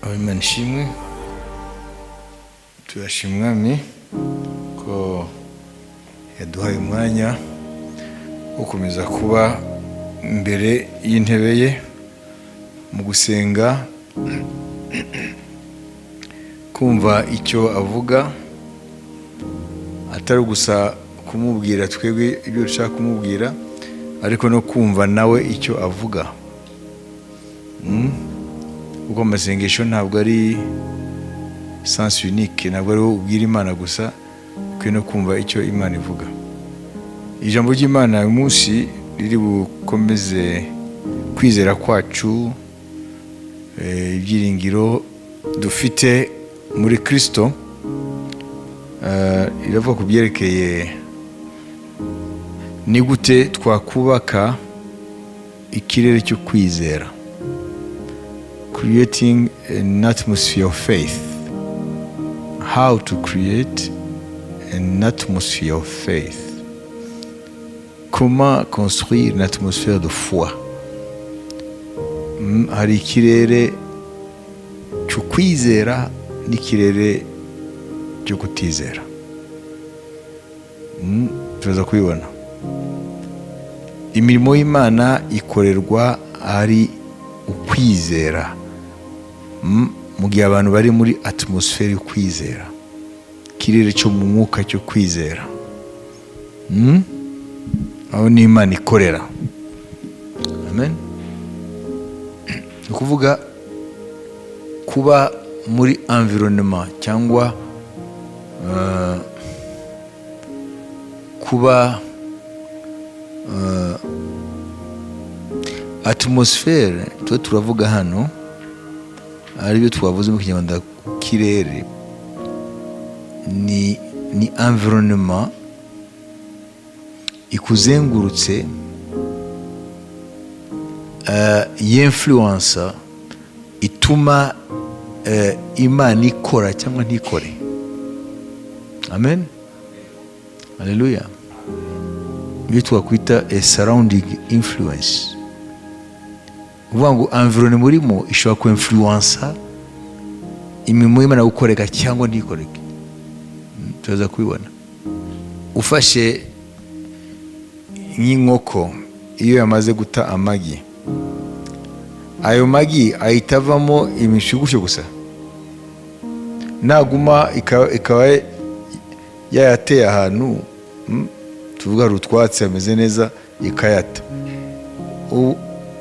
Imana ishimwe, turashimwami ko yaduhaye umwanya wo gukomeza kuba imbere y'intebe ye mu gusenga, kumva icyo avuga, atari gusa kumubwira twebwe ibyo dushaka kumubwira, ariko no kumva nawe icyo avuga. Kuko amasengesho ntabwo ari sens unique, ntabwo ari ubwira Imana gusa, ukwiye no kumva icyo Imana ivuga. Ijambo ry'Imana uyu munsi riri bukomeze kwizera kwacu, ibyiringiro dufite muri Kristo. Iravuga ku byerekeye ni gute twakubaka ikirere cyo kwizera, creating an atmosphere of faith. How to create an atmosphere of faith. Comment construire une atmosphère de foi. Hari ikirere cyo kwizera n'ikirere cyo kutizera. Turaza kubibona. Imirimo y'Imana ikorerwa ari ukwizera, mu gihe abantu bari muri atmosfere yo kwizera, ikirere cyo mu mwuka cyo kwizera, aho ni Imana ikorera. Amen. Ni ukuvuga kuba muri environnement cyangwa kuba atmosfere. Tuba turavuga hano aribyo twavuze mu Kinyarwanda, kirere ni environnement ikuzengurutse, y'influence ituma Imana ikora cyangwa ntikore. Amen. Haleluya. Ibyo twakwita a surrounding influence. Uvuga ngo environnement urimo ishobora kuinfluensa imirimo y'Imana gukoreka cyangwa ntikoreke. Turaza kubibona. Ufashe nk'inkoko iyo yamaze guta amagi, ayo magi ahita avamo imishugusho gusa, naguma ikaba yayateye ahantu tuvuga hari utwatsi ameze neza, ikayata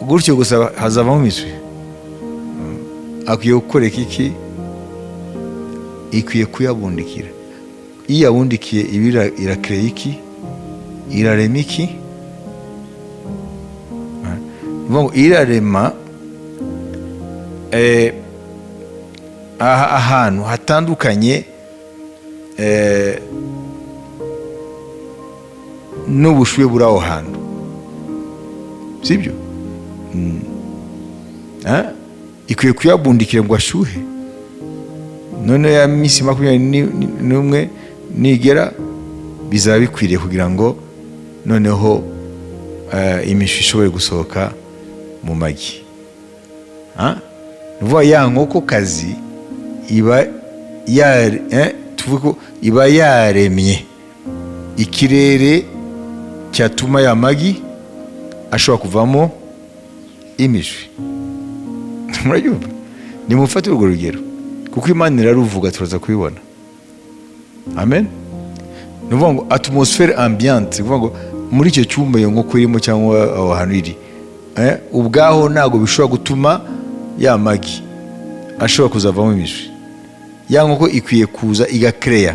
gutyo gusa hazavamo imiswi. Akwiye gukoreka iki? Ikwiye kuyabundikira. Iyo yabundikiye iba irakreye iki? Irarema iki? Irarema ahantu hatandukanye n'ubushuye buri aho hantu, sibyo? Ikwiye kuyabundikira ngo ashuhe. None ya minsi 21 nigera bizaba bikwiriye kugira ngo noneho imishwi ishobore gusohoka mu magi. Nuvuga ya nkoko kazi iba yaremye ikirere cyatuma ya magi ashobora kuvamo imishwi. Murabyumva? Nimufate urwo rugero kuko Imana iraruvuga, turaza kubibona. Amen. Nuvuga ngo atmosfere ambiante, kuvuga ngo muri icyo cyumba iyo nkoko irimo cyangwa aho hantu iri, ubwaho ntabwo bishobora gutuma ya magi ashobora kuzavamo imishwi. Ya nkoko ikwiye kuza igakreya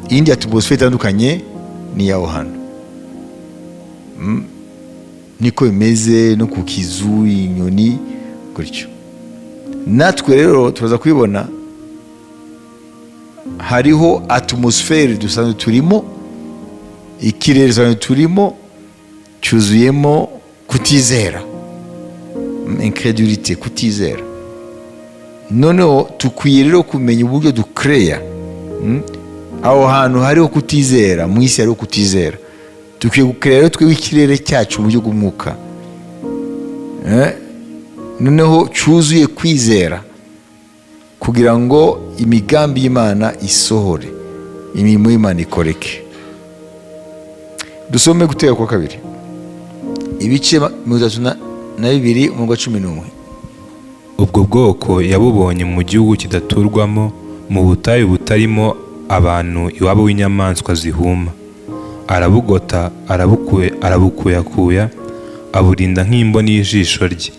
indi atmosfere itandukanye ni yaho hantu. Niko bimeze no ku kizu, inyoni gutyo. Natwe rero turaza kubibona, hariho atmosfere dusanzwe turimo, ikirere dusanzwe turimo cyuzuyemo kutizera, incredulité, kutizera. Noneho tukwiye rero kumenya uburyo dukreya aho hantu hariho kutizera, mu isi hariho kutizera. Tukwiye gukreya rero twebwe ikirere cyacu mu buryo bw'umwuka, noneho cyuzuye kwizera. kugira ngo imigambi y'Imana isohore, imirimo y'Imana ikoreke. Dusome Gutegeka kwa kabiri ibice 32 umurongo wa 11. ubwo bwoko yabubonye mu gihugu kidaturwamo, mu butayu butarimo abantu, iwabo w'inyamaswa zihuma. Arabugota, arabukuyakuya, aburinda nk'imboni y'ijisho rye,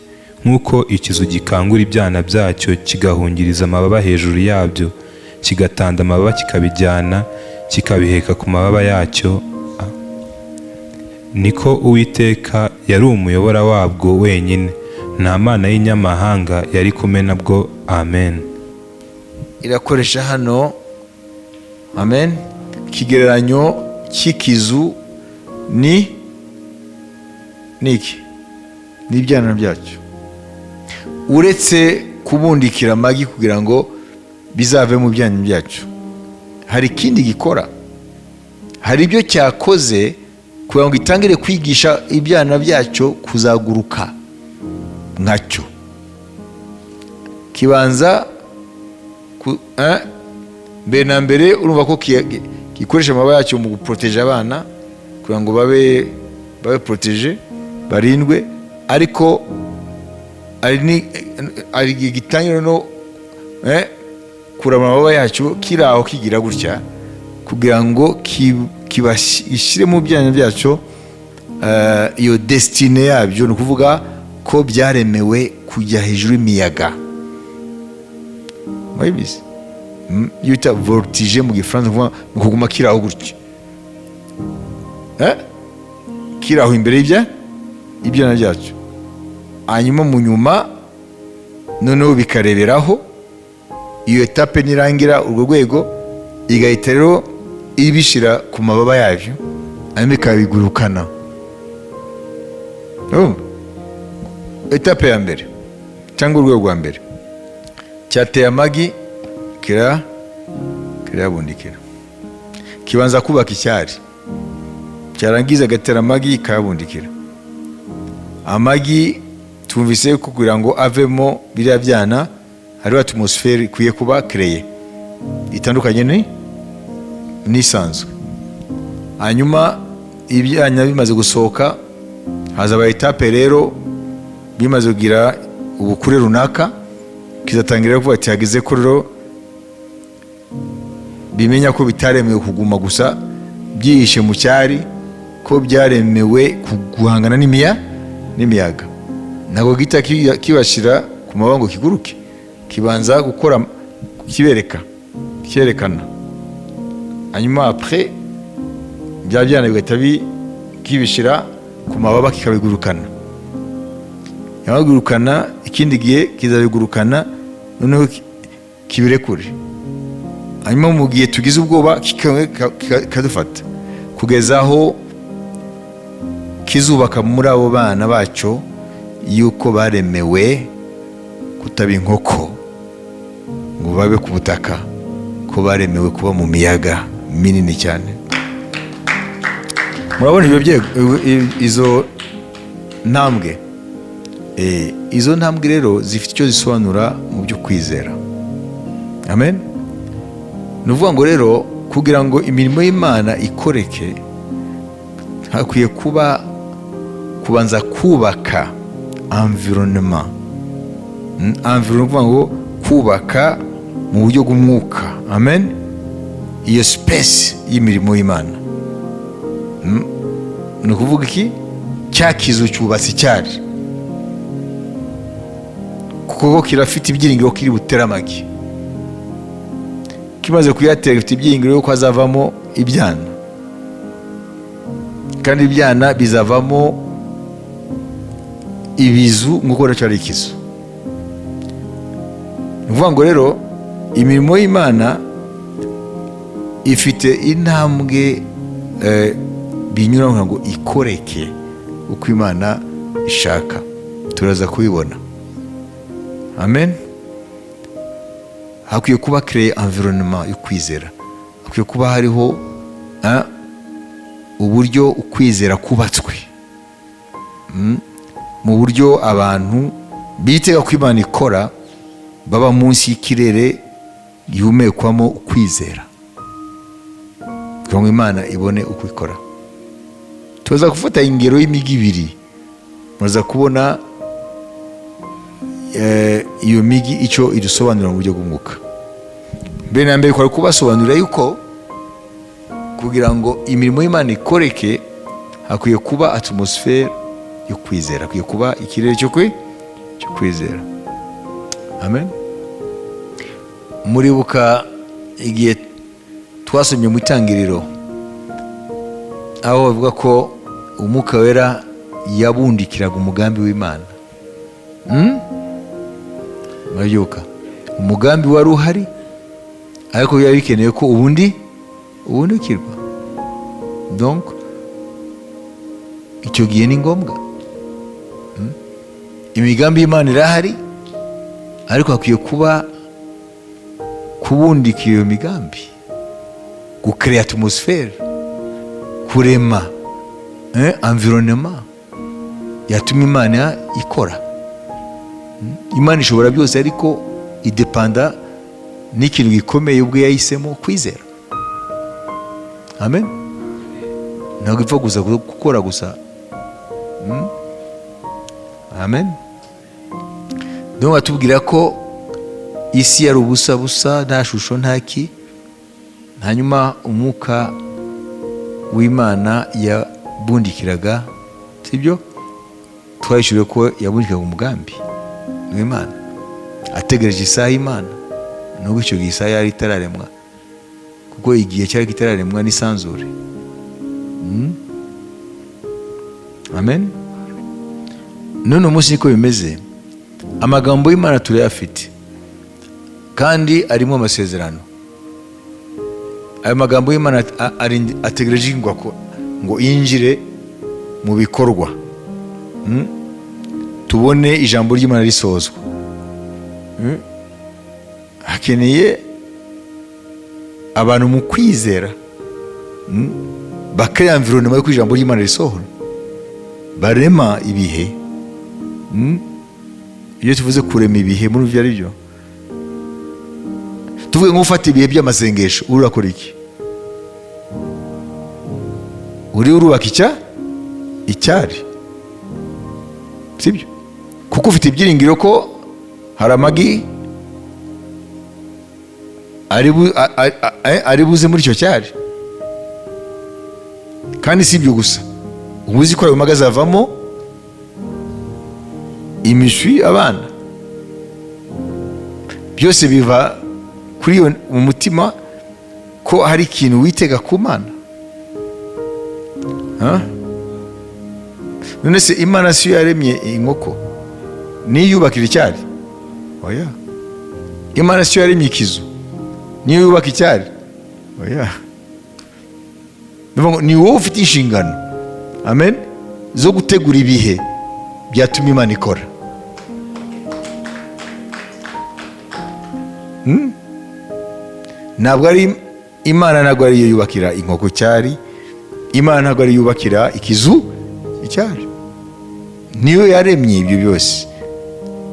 nk'uko ikizu gikangura ibyana byacyo kigahungiriza amababa hejuru yabyo, kigatanda amababa kikabijyana, kikabiheka ku mababa yacyo, niko Uwiteka yari umuyobora wabwo wenyine, nta mana y'inyamahanga yari kumwe nabwo. Amen. Irakoresha hano amen ikigereranyo cy'ikizu niki n'ibyana byacyo. Uretse kubundikira amagi kugira ngo bizave mu byana byacyo, hari ikindi gikora. Hari ibyo cyakoze kugira ngo itangire kwigisha ibyana byacyo kuzaguruka nkacyo. Kibanza mbere na mbere urumva ko gikoresha amababa yacyo mu guproteje abana kugira ngo babe proteje, barindwe, ariko ari gitangira no kurama amababa yacyo kiraho kigira gutya kugira ngo kibashyire mu byanya byacyo iyo destine yabyo, ni ukuvuga ko byaremewe kujya hejuru y'imiyaga. Mwabizi yita voltige mu gifaransa, kuvuga ni kuguma kiraho gutya, kiraho imbere ibyana byacyo, hanyuma mu nyuma noneho bikareberaho. Iyo etape nirangira, urwo rwego igahita rero ibishyira ku mababa yabyo, hanyuma ikabigurukana. Etape ya mbere cyangwa urwego rwa mbere cyateye amagi, kirayabundikira, kibanza kubaka icyari, cyarangiza gatera amagi, ikayabundikira. Amagi tumvise ko kugira ngo avemo biriya byana hariho atmosfere ikwiye kuba kreye itandukanye n'isanzwe. Hanyuma ibyanya bimaze gusohoka, hazaba etape rero bimaze kugira ubukure runaka, kizatangira kuvuga ati hageze ko rero bimenya ko bitaremewe kuguma gusa byihishe mu cyari, ko byaremewe guhangana n'imiyaga. Ntabwo gita kibashyira ku mababa ngo kiguruke, kibanza gukora cyerekana, hanyuma après bya byana bigahita kibishyira ku mababa kikabigurukana. Yabagurukana, ikindi gihe kizabigurukana, noneho kibirekure. Hanyuma mu gihe tugize ubwoba kikadufata, kugeza aho kizubaka muri abo bana bacyo yuko baremewe kutaba inkoko ngo babe ku butaka, ko baremewe kuba mu miyaga minini cyane. Murabona izo ntambwe, izo ntambwe rero zifite icyo zisobanura mu byo kwizera. Amen. Ni ukuvuga ngo rero kugira ngo imirimo y'Imana ikoreke, hakwiye kubanza kubaka environnement. Environnement kuvuga ngo kubaka mu buryo bw'umwuka. Amen. Iyo space y'imirimo y'Imana, ni ukuvuga iki? Cya kizu cyubatse icyari, kuko kirafite ibyiringiro kiri butera amagi. Kimaze kuyatera, gifite ibyiringiro ko hazavamo ibyana, kandi ibyana bizavamo ibizu nk'uko cyari ikizu. Ni ukuvuga ngo rero imirimo y'Imana ifite intambwe binyura kugira ngo ikoreke uko Imana ishaka. Turaza kubibona. Amen. Hakwiye kuba créer environnement yo kwizera, hakwiye kuba hariho uburyo ukwizera kubatswe mu buryo abantu bitega ko Imana ikora baba munsi y'ikirere gihumekwamo ukwizera kugira ngo Imana ibone uko ikora. Tuza gufata ingero y'imigi ibiri, muraza kubona iyo migi icyo idusobanurira mu buryo bw'umwuka. Mbere na mbere kwari kubasobanurira yuko kugira ngo imirimo y'Imana ikoreke hakwiye kuba atmosfere yo kwizera, hakwiye kuba ikirere cyo kwizera. Amen. Muribuka igihe twasomye mu Itangiriro aho bavuga ko Umwuka Wera yabundikiraga umugambi w'Imana. Murabyuka, umugambi wari uhari ariko byari bikeneye ko ubundikirwa. Donc icyo gihe ni ngombwa. Imigambi y'Imana irahari ariko hakwiye kuba kubundikira iyo migambi, gucrea atmosfere, kurema environnement yatuma Imana ikora. Imana ishobora byose ariko idepanda n'ikintu gikomeye ubwo yahisemo kwizera. Amen. Ntabwo ipfa gusa gukora gusa. Amen. Donc batubwira ko isi yari ubusa busa, nta shusho ntaki, hanyuma umwuka w'Imana yabundikiraga, sibyo? Twahishuriwe ko yabundikiraga umugambi w'Imana, ategereje isaha y'Imana. Nubwo icyo gihe isaha yari itararemwa, kuko igihe cyari kitararemwa n'isanzure. Amen. None umunsi niko bimeze. Amagambo y'Imana turayafite kandi arimo amasezerano. Ayo magambo y'Imana ategereje ngo yinjire mu bikorwa, tubone ijambo ry'Imana risozwa. Hakeneye abantu mu kwizera bakaya environnement yo ku ijambo ry'Imana risohora, barema ibihe. Iyo tuvuze kurema ibihe muri byo ari byo, tuvuge nk'ufata ibihe by'amasengesho, urakora iki? Urubaka icyari, sibyo? Kuko ufite ibyiringiro ko hari amagi ari buze muri icyo cyari. Kandi si ibyo gusa, uba uzi ko ayo magi azavamo imishwi, abana. Byose biva kuri iyo mu mutima ko hari ikintu witega ku Mana. None se Imana si yo yaremye inkoko niyo yubakira icyari? Oya. Imana si yo yaremye ikizu niyo yubaka icyari? Oya. Ni wowe ufite inshingano, amen, zo gutegura ibihe byatuma Imana ikora. Ntabwo ari Imana, ntabwo ari yo yubakira inkoko cyari. Imana ntabwo ari yubakira ikizu icyari. Niyo yaremye ibyo byose,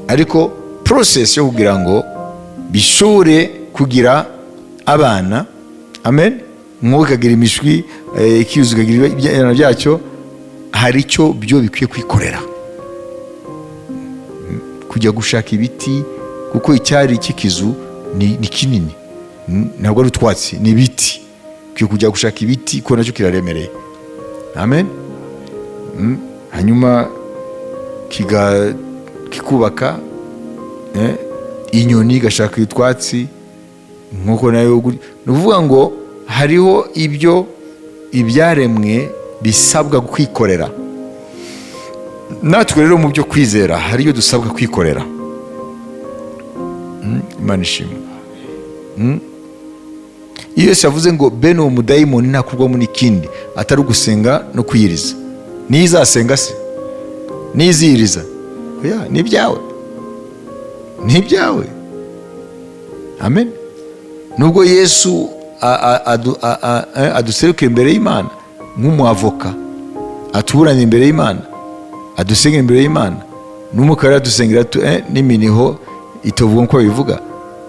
ariko process yo kugira ngo bishobore kugira abana, amen, nk'uko ikagira imishwi, ikizu ikagira ibyana byacyo, hari icyo byo bikwiye kwikorera. Kujya gushaka ibiti, kuko icyari cy'ikizu ni kinini, ntabwo ari utwatsi, ni ibiti. Kwiye kujya gushaka ibiti ko nacyo kiraremereye. Amen. Hanyuma kikubaka, inyoni igashaka utwatsi nk'uko nayo. Ni ukuvuga ngo hariho ibyo ibyaremwe bisabwa kwikorera. Natwe rero mu byo kwizera hari ibyo dusabwa kwikorera. Imana ishimwe. Iyo Yesu yavuze ngo bene uwo mudayimoni ntakurwamo n'ikindi atari ugusenga no kwiyiriza, niyo izasenga se? Niyo iziyiriza? Oya, ni ibyawe, ni ibyawe. Amen. Nubwo Yesu aduseruka imbere y'Imana nk'umuavoka, atuburanye imbere y'Imana, adusengera imbere y'Imana, n'umukara adusengera n'iminiho itovuga nko bivuga,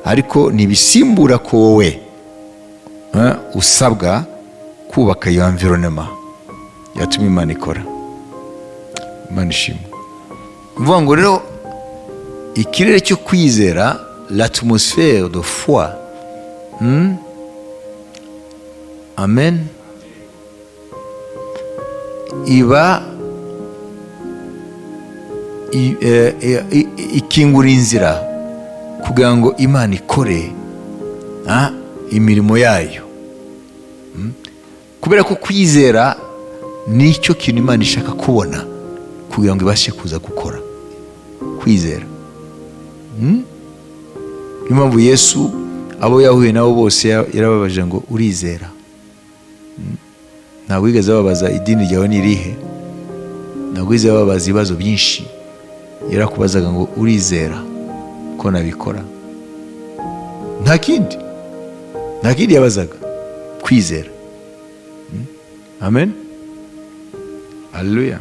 ariko ntibisimbura ko wowe usabwa kubaka iyo environnement yatuma Imana ikora. Imana ishimwe. Mvuga ngo rero ikirere cyo kwizera, l'atmosphère de foi, amen, iba ikingura inzira kugira ngo Imana ikore imirimo yayo. Kubera ko kwizera nicyo kintu Imana ishaka kubona kugira ngo ibashe kuza gukora. Kwizera niyo mpamvu Yesu abo yahuye nabo bose yarababaje ngo urizera. Ntabwo yigeze ababaza idini ryawe ni irihe, ntabwo yigeze ababaza ibibazo byinshi, yarakubazaga ngo urizera ko nabikora. Nta kindi yabazaga, kwizera. Amen, haleluya.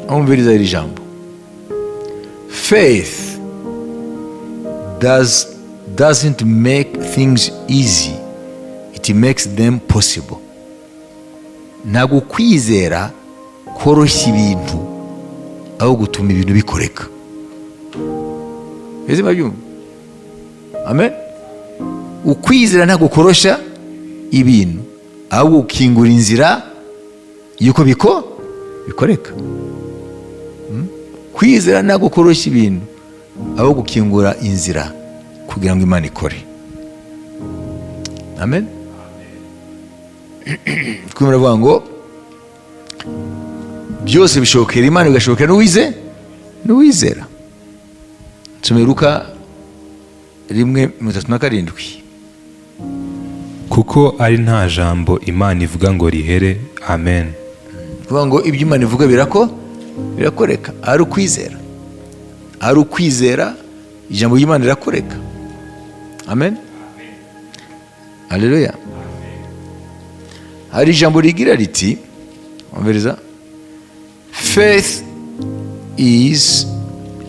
Umviriza iri jambo, faith doesn't make things easy, it makes them possible. Ntabwo kwizera koroshya ibintu aho gutuma ibintu bikoreka. Ese babyumva? Amen. Ukwizera ntabwo korosha ibintu ahubwo ukingura inzira yuko bikoreka. Kwizera ntabwo koroshya ibintu ahubwo gukingura inzira kugira ngo Imana ikore. Amen. Twumva bavuga ngo byose bishobokera Imana, bigashobokera n'uwizera. Nsomera Luka 1:37. Kuko ari nta jambo Imana ivuga ngo rihere. Amen. Kuvuga ngo ibyo Imana ivuga birakoreka. Ari ukwizera ijambo ry'Imana rirakoreka. Amen, haleluya. Hari ijambo rigira riti, umviriza, faith is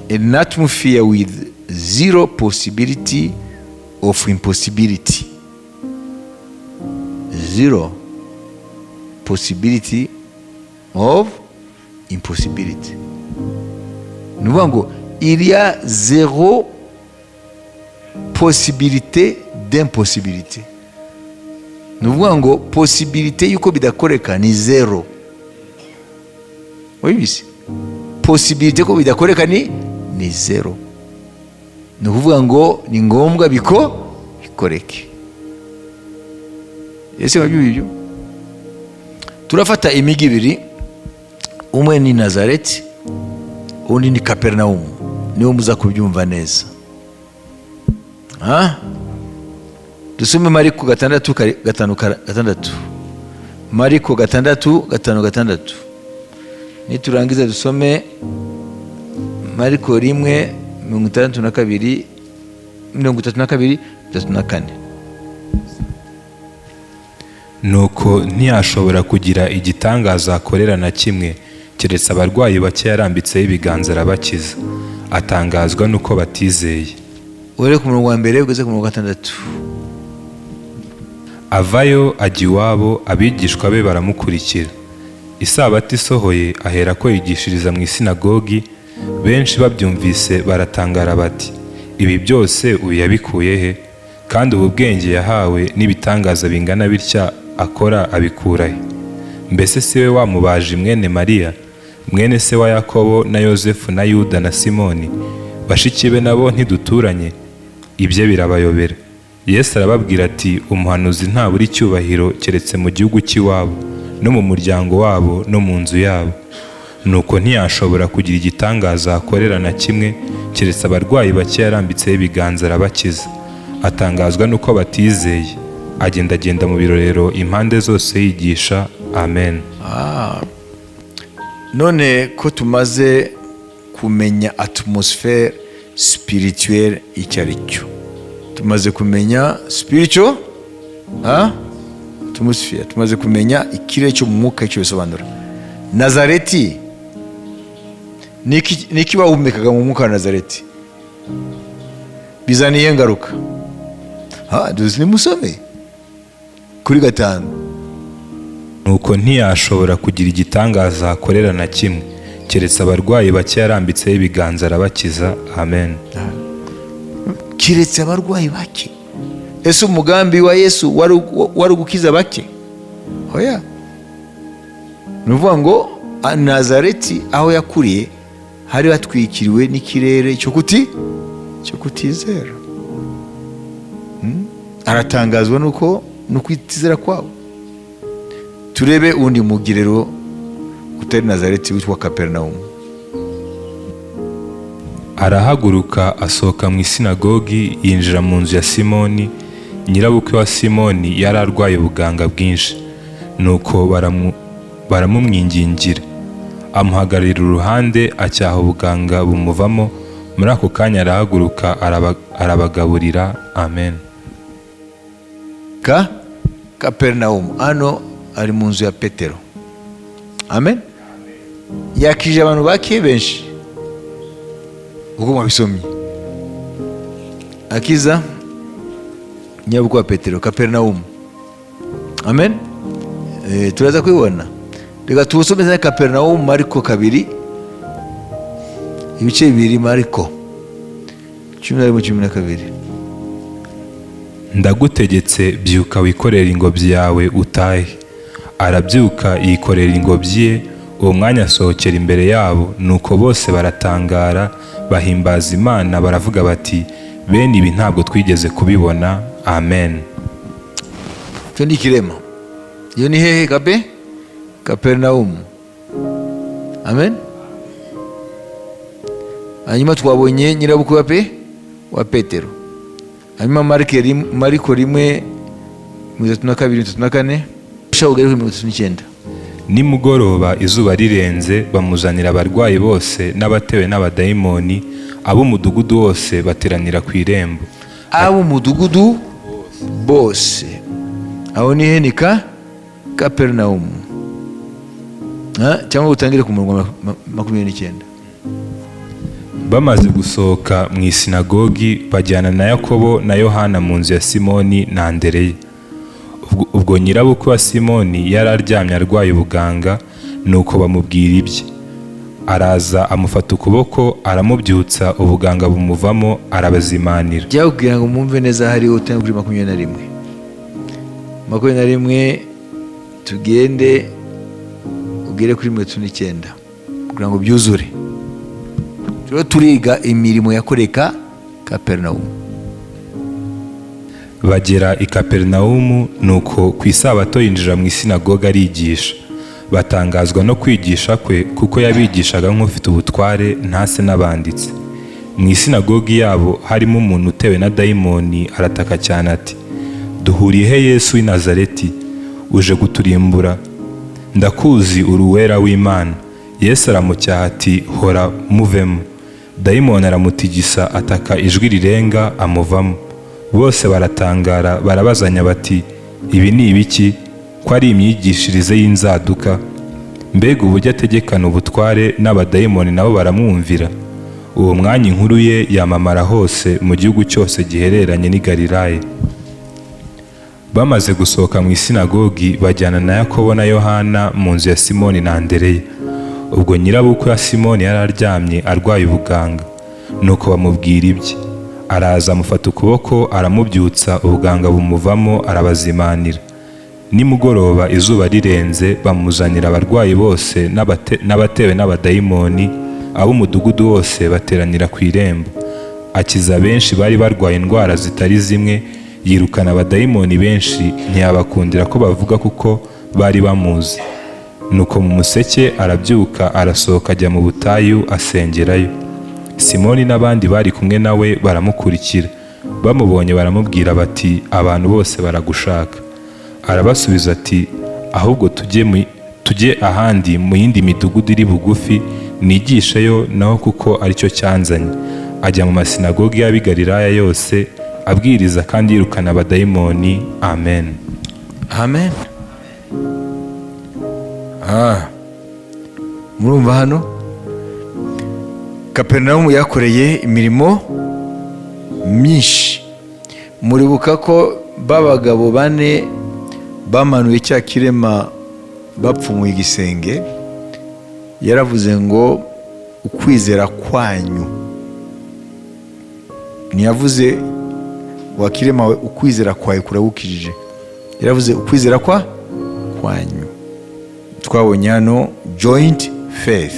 an atmosphere with zero possibility of impossibility. Zero possibility of impossibility. Nous voyons il y a zéro possibilité d'impossibilité. Nous voyons que possibilité yuko bidakoreka ni zero. Oui, possibilité ko bidakoreka ni zero. Ni kuvuga ngo ni ngombwa bikoreke. Ese babyibyo? Turafata imigi ibiri, umwe ni Nazareti, undi ni Kapernaum. Niwo muza kubyumva neza. Dusome Mariko 6:5. Mariko 6:5. Niturangiza dusome Mariko 1:32-34. Nuko ntiyashobora kugira igitangaza akorera na kimwe keretse abarwayi bake yarambitseho ibiganza arabakiza. Atangazwa nuko batizeye. Ure ku murongo wa mbere ugeze ku murongo wa 6. Avayo ajya iwabo, abigishwa be baramukurikira. Isabato isohoye ahera ko yigishiriza mu isinagogi. Benshi babyumvise baratangara bati, ibi byose uyu yabikuye he? Kandi ubu bwenge yahawe n'ibitangaza bingana bitya akora abikura he? Mbese si we wamubaje mwene Mariya, mwene se wa Yakobo na Yosefu na Yuda na Simoni? Bashiki be nabo ntiduturanye? Ibye birabayobera. Yesu arababwira ati, umuhanuzi ntabura icyubahiro keretse mu gihugu cy'iwabo no mu muryango wabo no mu nzu yabo. Nuko ntiyashobora kugira igitangaza akorera na kimwe keretse abarwayi bake yarambitseho ibiganza arabakiza. Atangazwa nuko batizeye. Agendagenda mu birorero impande zose yigisha. Amen. None ko tumaze kumenya atmosphère spirituelle icyo ari cyo, tumaze kumenya spiritual atmosphere, tumaze kumenya ikirere cyo mu mwuka icyo bisobanura. Nazareti niki bahumekaga mu mwuka wa Nazareti? bizaniye ngaruka. Nimusome kuri 5. nuko ntiyashobora kugira igitangaza akorera na kimwe keretse abarwayi bake yarambitseho ibiganza arabakiza. Amen. Kiretse abarwayi bake. Ese umugambi wa Yesu wari gukiza bake? Oya. Nuvuga ngo Nazareti aho yakuriye hari batwikiriwe n'ikirere cyo kutizera. Aratangazwa nuko kwitizera kwabo. Turebe undi mugirero utari Nazareti witwa Kapernaum. Arahaguruka asohoka mu isinagogi yinjira mu nzu ya Simoni. Nyirabukwe wa Simoni yari arwaye ubuganga bwinshi, nuko baramumwingingira. Amuhagararira uruhande acyaha ubuganga bumuvamo. Muri ako kanya arahaguruka arabagaburira. Amen. Kapernaum ano ari mu nzu ya Petero. Amen. Yakije abantu bake benshi uko mwabisomye. Akiza nyabukwe wa Petero, Kapernaum. Amen. Turaza kwibona. Reka tubusomeze Kapernaum Mariko 2 ibice 2 Mariko 11:12. Ndagutegetse byuka wikorera ingobyi yawe utahe. Arabyuka yikorera ingobyi ye. Uwo mwanya asohokera imbere yabo, nuko bose baratangara bahimbaza Imana baravuga bati bene ibi ntabwo twigeze kubibona. Amen. Cyo ni kirema. Iyo ni hehe Kapernaum. Amen. Hanyuma twabonye nyirabukwe wa Petero. Hanyuma Mariko 1:32-34 shawugere 39. Nimugoroba izuba rirenze bamuzanira abarwayi bose n'abatewe n'abadayimoni. Ab'umudugudu wose bateranira ku irembo. Ab'umudugudu bose. Aho ni henika Kapernaum. Cyangwa utangire ku murongo 29. Bamaze gusohoka mu isinagogi bajyana na Yakobo na Yohana mu nzu ya Simoni na Andereya. Ubwo nyirabukwe wa Simoni yari aryamye arwaye ubuganga, nuko bamubwira ibye. Araza amufata ukuboko aramubyutsa, ubuganga bumuvamo arabazimanira. Jya kugira ngo mwumve neza hari utanga kuri 21 tugende ugere kuri 29 kugira ngo byuzure. Turiga imirimo yakoreka Kapernaum. Bagera i Kaperinaumu, nuko ku isabato yinjira mu isinagoga arigisha. Batangazwa no kwigisha kwe, kuko yabigishaga nk'ufite ubutware ntase n'abanditsi. Mu isinagogi yabo harimo umuntu utewe na dayimoni, arataka cyane ati, duhuriye he Yesu w'i Nazareti? Uje guturimbura? Ndakuzi uri uwera w'Imana. Yesu aramucyaha ati, hora muvemo. Dayimoni aramutigisa ataka ijwi rirenga amuvamo. Bose baratangara barabazanya bati, ibi ni ibiki? Ko ari imyigishirize y'inzaduka. Mbega uburyo ategekana ubutware, n'abadayimoni nabo baramwumvira. Uwo mwanya inkuru ye yamamara hose mu gihugu cyose gihereranye n'i Galilaya. Bamaze gusohoka mu isinagogi bajyana na Yakobo na Yohana mu nzu ya Simoni na Andereya. Ubwo nyirabukwe wa Simoni yari aryamye arwaye ubuganga, nuko bamubwira ibye. Araza amufata ukuboko aramubyutsa, ubuganga bumuvamo arabazimanira. Nimugoroba izuba rirenze bamuzanira abarwayi bose n'abatewe n'abadayimoni. Ab'umudugudu wose bateranira ku irembo. Akiza benshi bari barwaye indwara zitari zimwe, yirukana abadayimoni benshi, ntiyabakundira ko bavuga kuko bari bamuzi. Nuko mu museke arabyuka arasohoka ajya mu butayu asengerayo. Simoni n'abandi bari kumwe nawe baramukurikira. Bamubonye baramubwira bati, abantu bose baragushaka. Arabasubiza ati, ahubwo tujye ahandi mu yindi midugudu iri bugufi nigisheyo naho, kuko aricyo cyanzanye. Ajya mu masinagogi y'ab'i Galilaya yose abwiriza kandi yirukana abadayimoni. Amen. Amen. Murumva hano Kapernaum yakoreye imirimo myinshi. Muribuka ko babagabo bane bamanuye cya kirema bapfumuye igisenge, yaravuze ngo ukwizera kwanyu. Ntiyavuze wa kirema we ukwizera kwawe kuragukijije, yaravuze ukwizera kwanyu. Twabonye hano joint faith,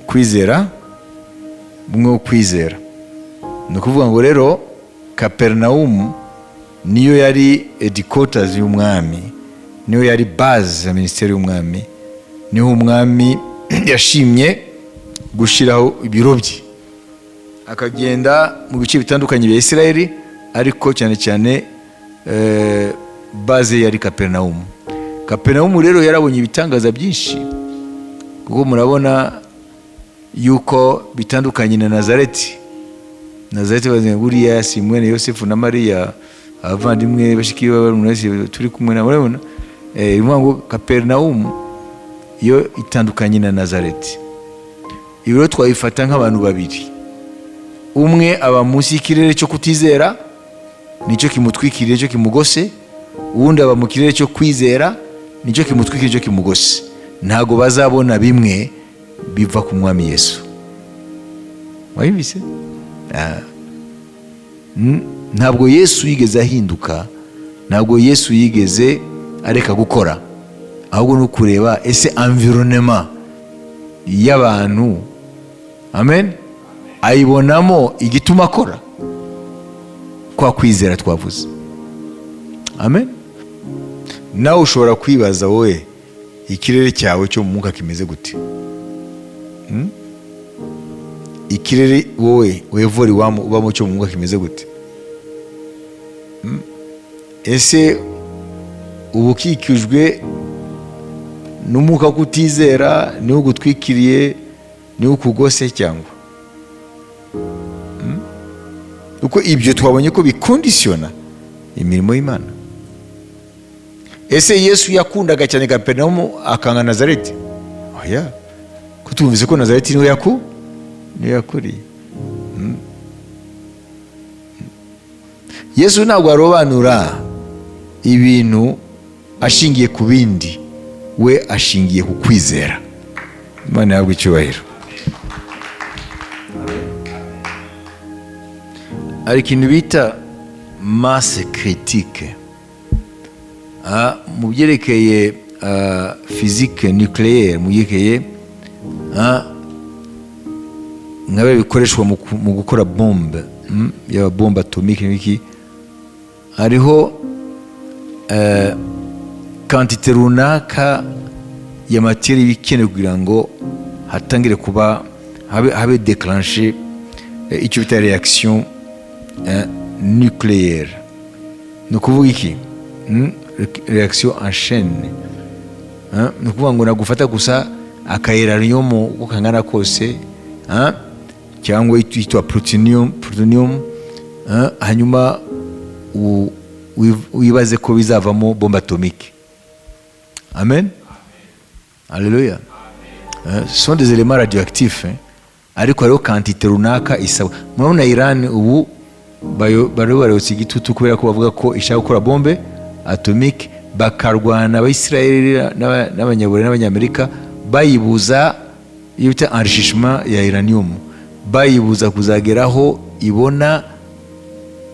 kwizera bumwe ukwizera. Ni ukuvuga ngo rero Kaperinawumu niyo yari headquarters y'umwami, niyo yari base ya minisiteri y'umwami, niho umwami yashimye gushyiraho ibiro bye, akagenda mu bice bitandukanye bya Isirayeli, ariko cyane cyane base yari Kaperinawumu. Kaperinawumu rero yarabonye ibitangaza byinshi, kuko murabona yuko bitandukanye na Nazareti. Nazareti bavuga buriya si mwene Yosefu na Mariya, abavandimwe bashiki b'abantu turi kumwe na murabona. Ngo Kaperinawumu yo itandukanye na Nazareti. Ibiro twayifata nk'abantu babiri, umwe aba munsi y'ikirere cyo kutizera, nicyo kimutwikiriye cyo kimugose, uwundi aba mu kirere cyo kwizera, nicyo kimutwikiriye cyo kimugose. Ntago bazabona bimwe biva ku mwami Yesu. Wayibise? Ntabwo Yesu yigeze ahinduka, ntabwo Yesu yigeze areka gukora, ahubwo no kureba ese environnement y'abantu, amen, ayibonamo igituma akora kwa kwizera twavuze. Amen. Nawe ushobora kwibaza wowe ikirere cyawe cyo mu mwuka kimeze gute? Ikirere wowe wevori ubamo cyo mu mwuka kimeze gute? Ese ubukikijwe n'umwuka kutizera niwo ugutwikiriye, niwo ukugose cyangwa? Uko ibyo twabonye ko bikondisiona imirimo y'Imana. Ese Yesu yakundaga cyane Kaperinawumu akanga Nazareti? Oya, ko tumvise ko Nazareti niho yakuriye. Yesu ntabwo arobanura ibintu ashingiye ku bindi, we ashingiye ku kwizera. Imana yabwo icyubahiro. Hari ikintu bita masse critique mu byerekeye physique nucléaire, mu byerekeye nkabe bikoreshwa mu gukora bombe, yaba bombe atomique n'iki. Hariho quantité runaka ya matière bikenewe kugira ngo hatangire kuba habe déclencher icyo bita réaction nucléaire. Ni ukuvuga iki? Réaction en chaîne. Ni ukuvuga ngo nagufata gusa akairanium uko kangana kose, cyangwa yitwa plutonium, hanyuma wibaze ko bizavamo bombe atomique. Amen. Alléluia. Ce sont des éléments radioactifs, ariko hariho quantité runaka isaba. Murabona Iran ubu barayotse igitutu kubera ko bavuga ko ishaka gukora bombe atomique, bakarwana Abayisirayeli n'Abanyaburayi n'Abanyamerika bayibuza iyo bita enrichissement ya uranium, bayibuza kuzageraho ibona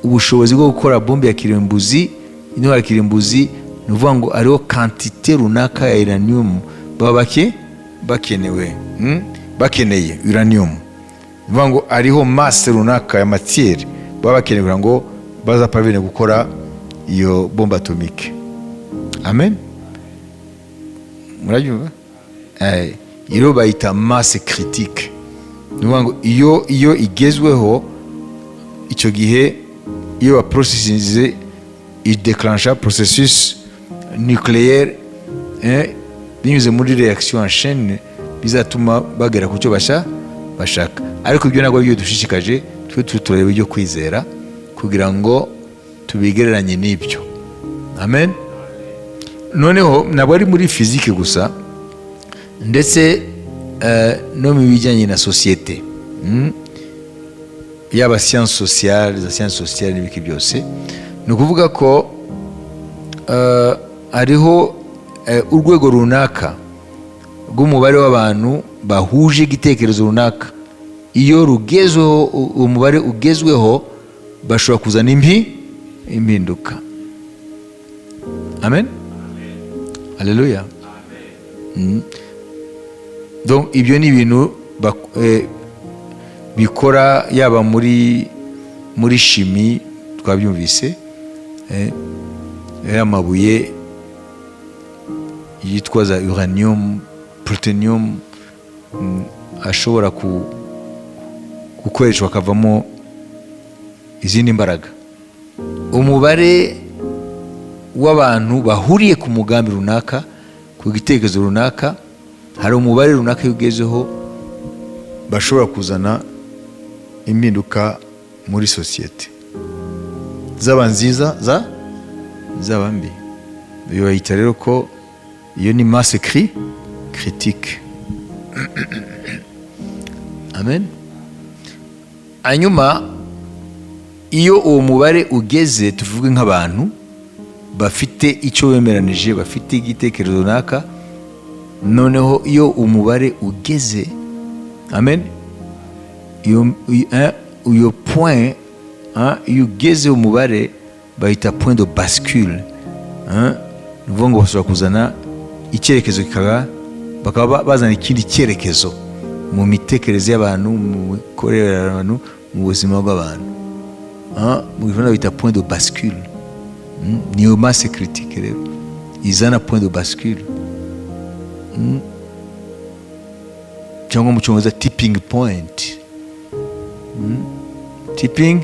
ubushobozi bwo gukora bombe ya kirimbuzi. Ino ya kirimbuzi ni ukuvuga ngo hariho quantité runaka ya uranium baba bakeneye uranium. Ni ukuvuga ngo hariho masse runaka ya matière baba bakeneye kugira ngo bazaparvene gukora iyo bombe atomique. Amen. Murabyumva? Iyo bayita masse critique. Ni ukuvuga ngo iyo igezweho, icyo gihe iyo processus idéclencha processus nucléaire binyuze muri réaction en chaîne, bizatuma bagera ku cyo bashaka. Ariko ibyo ntabwo byo dushishikaje, twe tureba ibyo kwizera kugira ngo tubigereranye n'ibyo. Amen. Noneho ntabwo ari muri physique gusa, ndetse no mu bijyanye na société. yaba science sociale, za science sociale n'ibiki byose. Ni ukuvuga ko hariho urwego runaka rw'umubare w'abantu bahuje igitekerezo runaka. Iyo rugezweho, umubare ugezweho, bashobora kuzana impinduka. Amen. Haleluya. Donc ibyo ni ibintu bikora yaba muri shimi, twabyumvise, amabuye yitwa za uranium, plutonium, ashobora gukoreshwa akavamo izindi mbaraga. Umubare w'abantu bahuriye ku mugambi runaka, ku gitekerezo runaka, hari umubare runaka iyo ugezeho bashobora kuzana impinduka muri sosiyete, zaba nziza zaba mbi. Bayita rero ko iyo ni masse critique. Amen. Hanyuma iyo uwo mubare ugeze, tuvuge nk'abantu bafite icyo bemeranije, bafite igitekerezo runaka, noneho iyo umubare ugeze, amen, iyo point, iyo ugeze umubare bahita point de bascule. Ni ukuvuga ngo bashobora kuzana icyerekezo, bakaba bazana ikindi cyerekezo mu mitekerereze y'abantu, mu mikorere y'abantu, mu buzima bw'abantu. Mu gifaransa bita point de bascule. Niyo masse critique rero izana point de bascule, cyangwa mu cyongereza tipping point. Tipping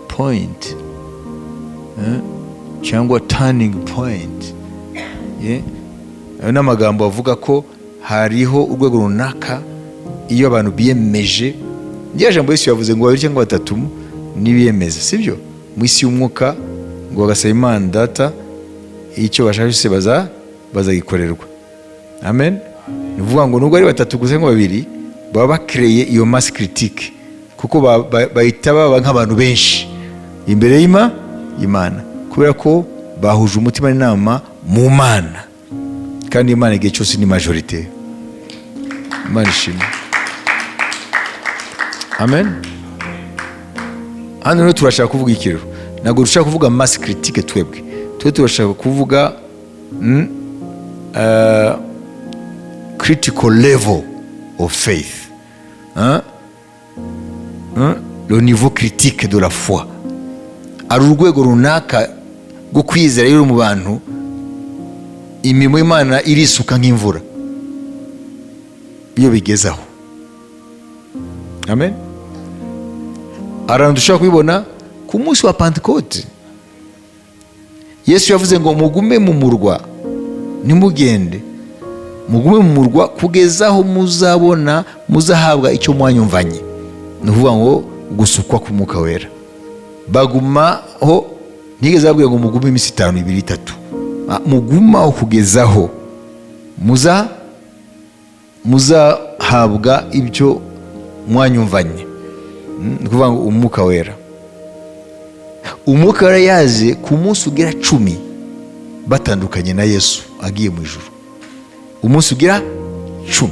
point, cyangwa turning point. Ayo ni amagambo avuga ko hariho urwego runaka iyo abantu biyemeje. Ndiya jambo Yesu yavuze ngo babiri cyangwa batatu nibiyemeza, sibyo? Mu isi y'umwuka ngo bagasaba Imana Data icyo bashaka cyose bazagikorerwa. Amen. Ni ukuvuga ngo nubwo ari batatu gusa ngo babiri, baba bakreye iyo masse critique, kuko bahita baba nk'abantu benshi imbere y'Imana, kubera ko bahuje umutima n'inama mu Mana, kandi Imana igihe cyose ni majorite. Imana ishimwe. Amen. Hano rero turashaka kuvuga iki rero? Ntabwo dushaka kuvuga masse critique twebwe. Turashaka kuvuga critical level of faith. Le niveau critique de la foi. Ari urwego runaka rwo kwizera rero mu bantu, imirimo y'Imana irisuka nk'imvura iyo bigezaho. Amen. Arantu dushaka kubibona ku munsi wa Pentecote. Yesu yavuze ngo mugume mu murwa, nimugende, mugume mu murwa kugeza aho muzahabwa icyo mwanyumvanye. Ni ukuvuga ngo gusukwa ku Mwuka Wera. Bagumaho, ntigeze babwira ngo mugume iminsi 5, 2, 3. Mugumaho kugeza aho muzahabwa ibyo mwanyumvanye. Ni ukuvuga ngo Umwuka Wera. Umwuka Wera yaje ku munsi ugira 10 batandukanye na Yesu agiye mu ijuru. Umunsi ugira 10.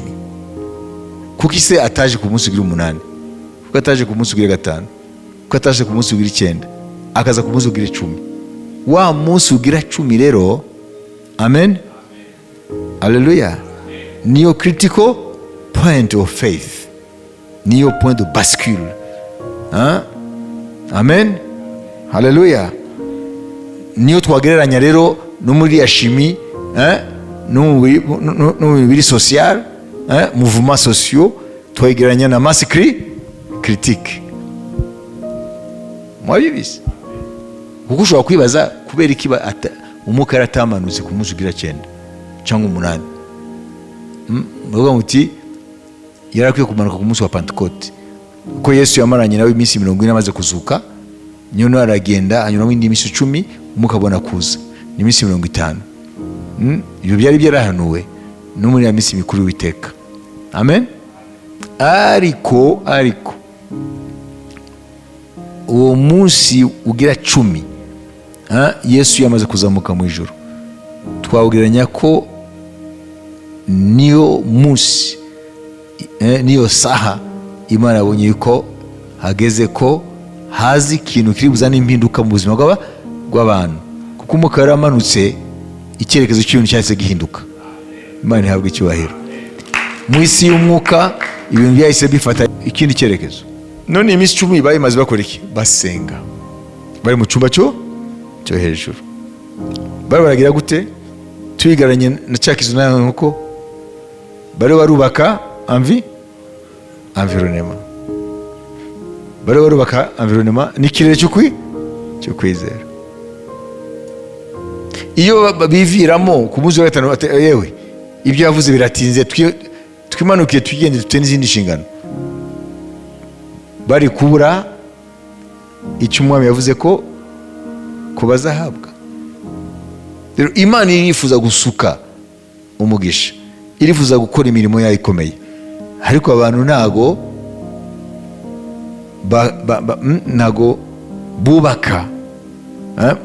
Kuko ise ataje ku munsi ugira 8, kuko ataje ku munsi ugira 5, kuko ataje ku munsi ugira 9, akaza ku munsi ugira 10. Wa munsi ugira 10 rero, amen, haleluya, niyo critical point of faith, niyo point de bascule. Amen, haleluya. Niyo twagereranya rero no muri ya chimie, no muri social, mouvement sociaux, twagereranya na masse critique. Mwabibise? Kuko ushobora kwibaza kubera iki Umwuka yaratamanutse ku munsi ugira 9 cyangwa 8. Bavuga muti yarakwiye kumanuka ku munsi wa Pentecote, kuko Yesu yamaranye nawe iminsi 40 amaze kuzuka. Nyo aragenda anyuramo indi minsi 10, Umwuka abona kuza, ni iminsi 50. Ibyo byari byarahanuwe no muri ya minsi mikuru w'Iteka. Amen. Ariko uwo munsi ugira 10 Yesu yamaze kuzamuka mu ijuru, twawugereranya ko niyo munsi niyo saha Imana yabonye yuko hageze ko hazi ikintu kiri buzane impinduka mu buzima bw'abantu, kuko umwuka yaramanutse, icyerekezo cy'ibintu cyahise gihinduka. Imana ihabwa icyubahiro. Mu isi y'umwuka ibintu byahise bifata ikindi cyerekezo. None iminsi 10 bayimaze bakora iki? Basenga, bari mu cyumba cyo hejuru. Bari baragira gute? Tuyigaranye na cyakizo nayo nkuko bari barubaka environnement, bari barubaka environnement n'ikirere cyo kwizera. Iyo biviramo ku munsi wa 5 yewe ibyo yavuze biratinze, twimanukiye tugende dute n'izindi nshingano, bari kubura icyo umwami yavuze ko bazahabwa. Rero Imana irifuza gusuka umugisha, irifuza gukora imirimo yayo ikomeye, ariko abantu ntago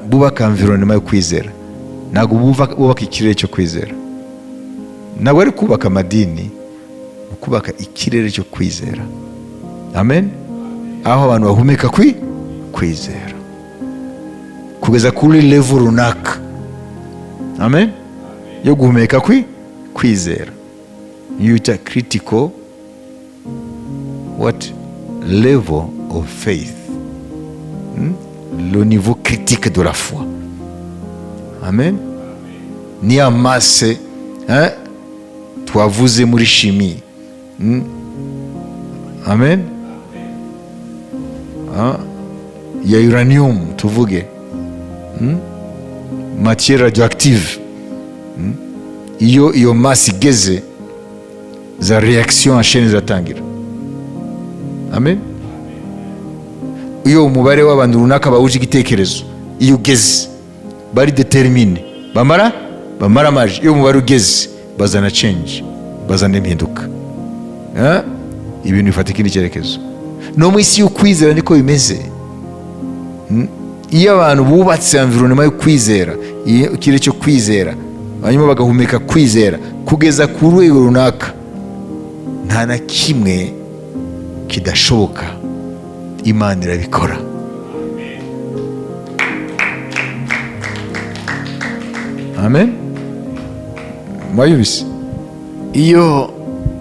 bubaka environnement yo kwizera, ntago bubaka ikirere cyo kwizera. Ntabwo ari kubaka amadini, kubaka ikirere cyo kwizera. Amen. Aho abantu bahumeka kwizera kugeza kuri level runaka. Amen. Yo guhumeka kwizera yuta critical level of faith, le niveau critique de la foi. Amen. Ni amasse twavuze muri chimie. Amen. Ya uranium tuvuge, matière radioactive. Iyo masse igeze, za reaction en chaîne ziratangira. Amen. Iyo umubare w'abantu runaka bawuje igitekerezo, iyo ugeze bari determine, bamara amaji. Iyo umubare ugeze bazana change, bazana impinduka. Ibintu bifata ikindi cyerekezo. No mu isi y'ukwizera niko bimeze. Iyo abantu bubatse environnement yo kwizera, ikirere cyo kwizera, hanyuma bagahumeka kwizera kugeza ku rwego runaka, nta na kimwe kidashoboka. Imana irabikora. Amen. Mwayubise. Iyo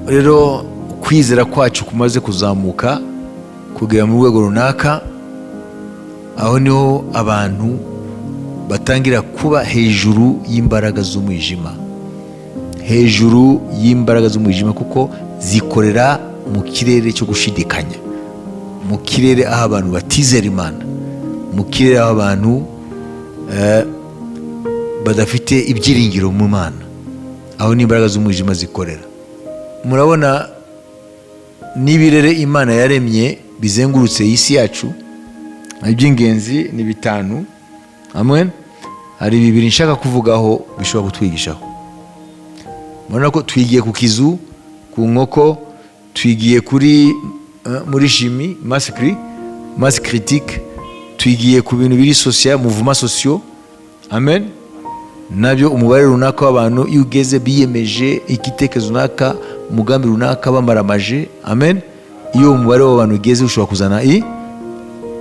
rero kwizera kwacu kumaze kuzamuka kugera mu rwego runaka, aho niho abantu batangira kuba hejuru y'imbaraga z'umwijima, hejuru y'imbaraga z'umwijima, kuko zikorera mu kirere cyo gushidikanya, mu kirere aho abantu batizera Imana, mu kirere aho abantu badafite ibyiringiro mu Mana, aho n'imbaraga z'umwijima zikorera. Murabona n'ibirere Imana yaremye bizengurutse isi yacu, iby'ingenzi ni 5. Amen. Hari 2 nshaka kuvugaho bishobora kutwigishaho. Murabona ko twigiye ku kizu, ku nkoko, twigiye muri chimie, masse critique, twigiye ku bintu biri social, mouvement sociaux. Amen. Nabyo umubare runaka w'abantu iyo ugeze biyemeje igitekerezo runaka, umugambi runaka, bamaramaje. Amen. Iyo umubare w'abantu ugeze ushobora kuzana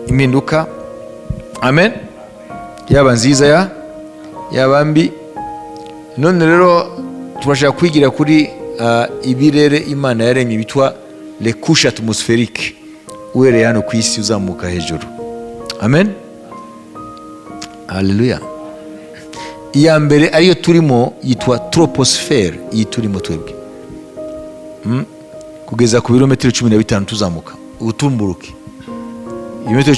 impinduka. Amen. Yaba nziza yaba mbi. None rero turashaka kwigira kuri ibirere Imana yaremye bitwa les couches atmosphériques, uhereye hano ku isi uzamuka hejuru. Amen. Haleluya. Iya mbere ariyo turimo yitwa troposphère, iyi turimo twebwe. Kugeza ku birometero 15 tuzamuka utumburuke, ibirometero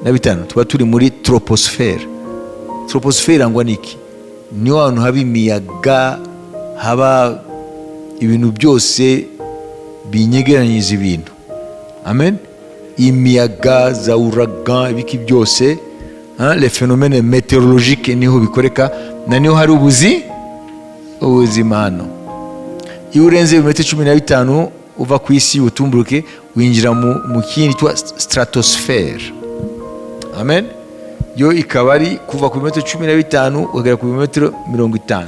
15 tuba turi muri troposphère. Troposphère angwa niki? Niho ahantu haba imiyaga, haba ibintu byose binyegeranyiriza ibintu. Amen. Imiyaga za ouragan, ibiki byose, les phénomènes météorologiques niho bikoreka, na niho hari ubuzima hano. Iyo urenze ibirometero 15 uva ku isi utumburuke, winjira mu kindi cyitwa stratosphère. amen. Yo ikaba ari kuva ku birometero 15 ukagera ku birometero 50.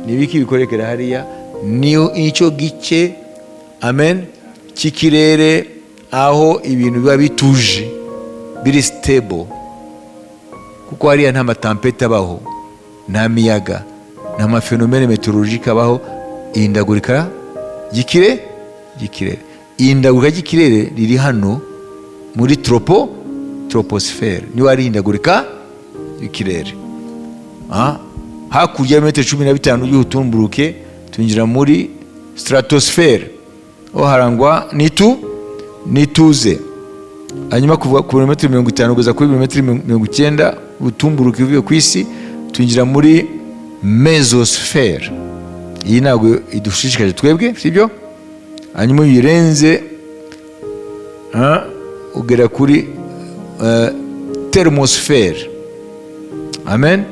Nibiki bikorekera hariya? Niyo icyo gice, amen, cy'ikirere aho ibintu biba bituje, biri stable, kuko hariya nta matampete abaho, nta miyaga, nta mafenomene meteorologique abaho. Ihindagurika ry'ikirere, ihindagurika ry'ikirere riri hano muri troposphère, niyo ari ihindagurika ry'ikirere. Hakurya ya metero 15 y'ubutumburuke twinjira muri stratosphère, aho harangwa n'ituze. Hanyuma kuva ku birometero 50 kugeza kuri birometero 90 ubutumburuke buvuye ku isi, twinjira muri mesosphère. Iyi ntabwo idushishikaje twebwe, sibyo? Hanyuma uyirenze ugera kuri thermosphère, amen.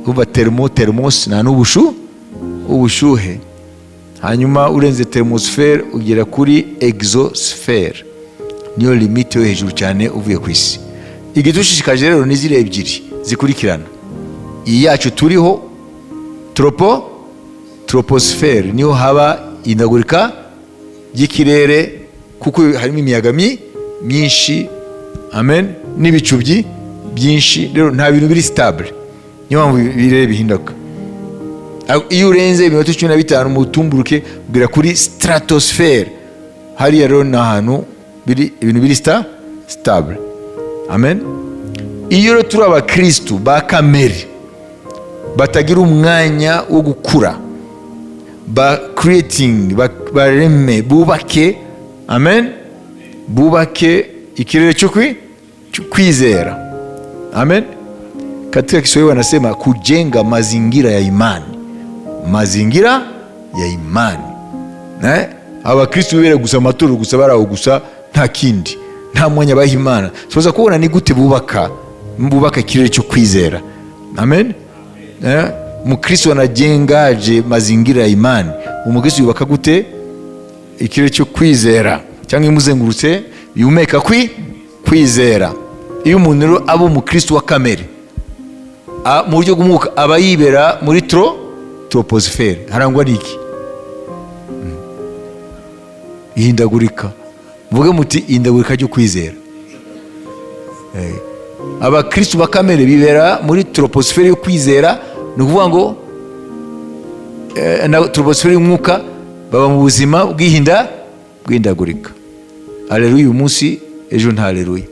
Uva thermos na ubushuhe. Hanyuma urenze thermosphère ugera kuri exosphère, niyo limite yo hejuru cyane uvuye ku isi. Igidushishikaje rero ni zire ebyiri zikurikirana. Iyi yacu turiho troposphère, niho haba ihindagurika ry'ikirere, kuko harimo imiyaga myinshi, amen, n'ibicu byinshi. Rero nta bintu biri stable, niyo mpamvu ibirere bihinduka. Iyo urenze ibirometero 15 mu butumburuke ugera kuri stratosphère, hariya rero ni ahantu ibintu biri stable, amen. Iyo rero turi abakristu ba kamere batagira umwanya wo gukura, ba creating, bareme, bubake, amen, bubake ikirere cyo kwizera, amen. Katika Kiswahili wanasema kujenga mazingira ya imani, abakristu bibera gusa amaturo gusa, baraho gusa, nta kindi, nta mwanya baha Imana. Tuza kubona ni gute bubaka ikirere cyo kwizera, amen. Mukristo anajengaje mazingira ya imani? Umukristo yubaka gute ikirere cyo kwizera, cyangwa imuzengurutse yumeka kwizera? Iyo umuntu rero aba umukristo wa kamere, mu buryo bw'umwuka aba yibera muri troposphère. Harangwa n'iki? Ihindagurika. Mvuge muti ihindagurika ryo kwizera. Abakristo ba kamere bibera muri troposphère yo kwizera, ni ukuvuga ngo na troposphère y'umwuka baba mu buzima bw'ihindagurika. Haleluya! Uyu munsi, ejo nta haleluya.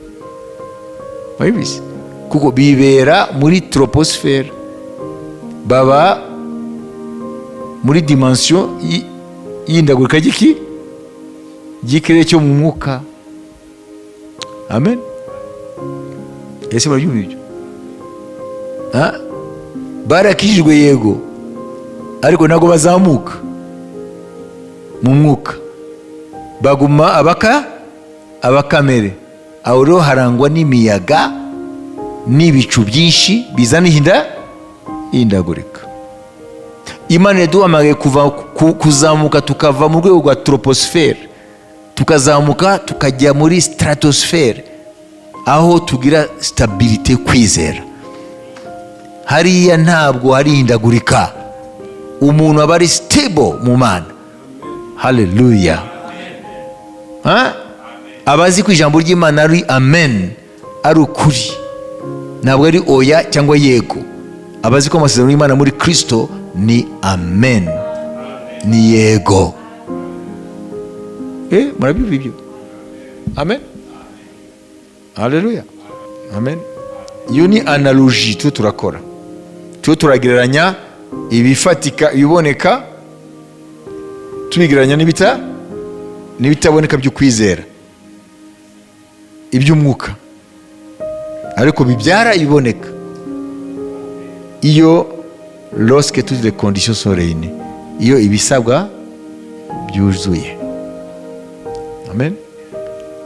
Babizi? Kuko bibera muri troposphère, baba muri dimension y'ihindagurika ry'ikirere cyo mu mwuka, amen. Ese barabyumva ibyo? Barakijijwe yego, ariko ntabwo bazamuka mu mwuka, baguma abakamere. Aho rero harangwa n'imiyaga n'ibicu byinshi bizana ihindagurika. Imana yaduhamagaye kuzamuka, tukava mu rwego rwa troposphère tukazamuka tukajya muri stratosphère, aho tugira stabilité, kwizera. Hariya ntabwo hari ihindagurika, umuntu aba ari stable mu Mana. Haleluya! Abazi ko ijambo ry'Imana ari amen, ari ukuri, ntabwo ari oya cyangwa yego. Abazi ko amasezerano y'Imana muri Kristo ni amen, ni yego. Murabyumva ibyo? Amen. Haleluya, amen. Iyo ni analogie turakora, turagereranya ibifatika, ibiboneka tubigereranya n'ibitaboneka byo kwizera, iby'umwuka, ariko bibyara ibiboneka iyo lorsque toutes les conditions sont réunies, iyo ibisabwa byuzuye, amen.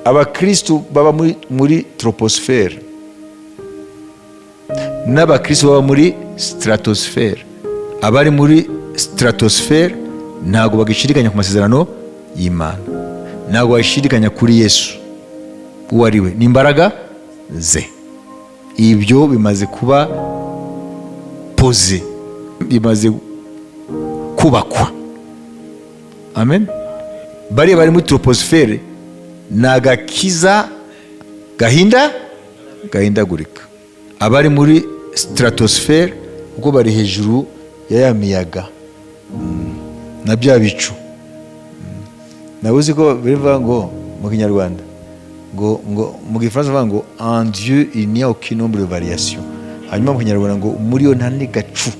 Abakristo baba muri troposphère n'abakristo baba muri stratosphère. Abari muri stratosphère ntabwo bagishidikanya ku masezerano y'Imana, ntabwo bagishidikanya kuri Yesu uwo ari we n'imbaraga ze. ibyo bimaze kuba poze, bimaze kubakwa. Amen. Bariya bari muri troposfere ni agakiza gahindagurika. Abari muri stratosfere ubwo bari hejuru ya ya miyaga na bya bicu. Nabuzi ko bivuga ngo mu Kinyarwanda ngo mu Gifaransa bavuga ngo en Dieu il n'y a aucun nombre de variations. Hanyuma mu Kinyarwanda ngo muri yo nta n'agacu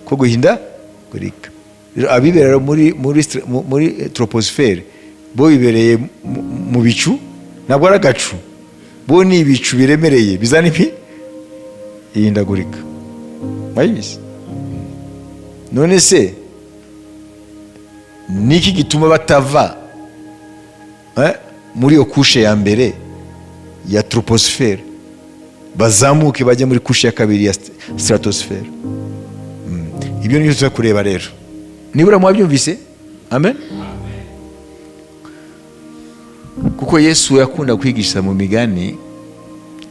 ko guhindagurika. Abibera muri troposfere bo bibereye mu bicu, ntabwo ari agacu, bo ni ibicu biremereye bizana ihindagurika. Mwabizi? None se niki gituma batava muri iyo kushe ya mbere ya troposfere bazamuke bajya muri kushe ya kabiri ya stratosfere? Ibyo nibyo tuza kureba rero. Nibura mwabyumvise? Amen. Kuko Yesu yakunda kwigisha mu migani,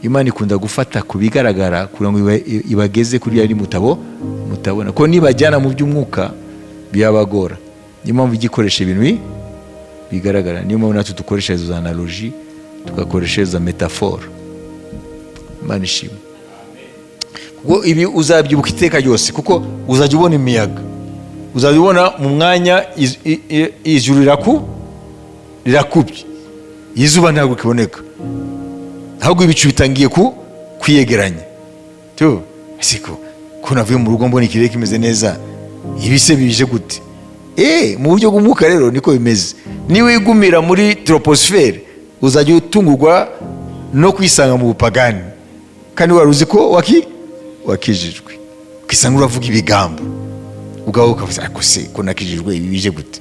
Imana ikunda gufata ku bigaragara kugira ngo ibageze kuri yari mutabona. Ko nibajyana mu by'umwuka byabagora. Niyo mpamvu igikoresha ibintu bigaragara. Niyo mpamvu natwe dukoresha izo analogy, tugakoresha izo metaphore. Imana ishimwe. Kuko ibi uzabyibuka iteka ryose, kuko uzajya ubona imiyaga, uzajya ubona mu mwanya ijuru rirakubye, izuba ntabwo kiboneka, ahubwo ibicu bitangiye kwiyegeranya. Siko ko navuye mu rugo mbona ikirere kimeze neza, ibise bije gute? Mu buryo bw'umwuka rero niko bimeze. Niwe igumira muri troposfere uzajya utungurwa no kwisanga mu bupagani, kandi wari uzi ko wakijijwe, ukisanga uravuga ibigambo ugaho ukavuga ariko se ko nakijijwe ibi bije gute?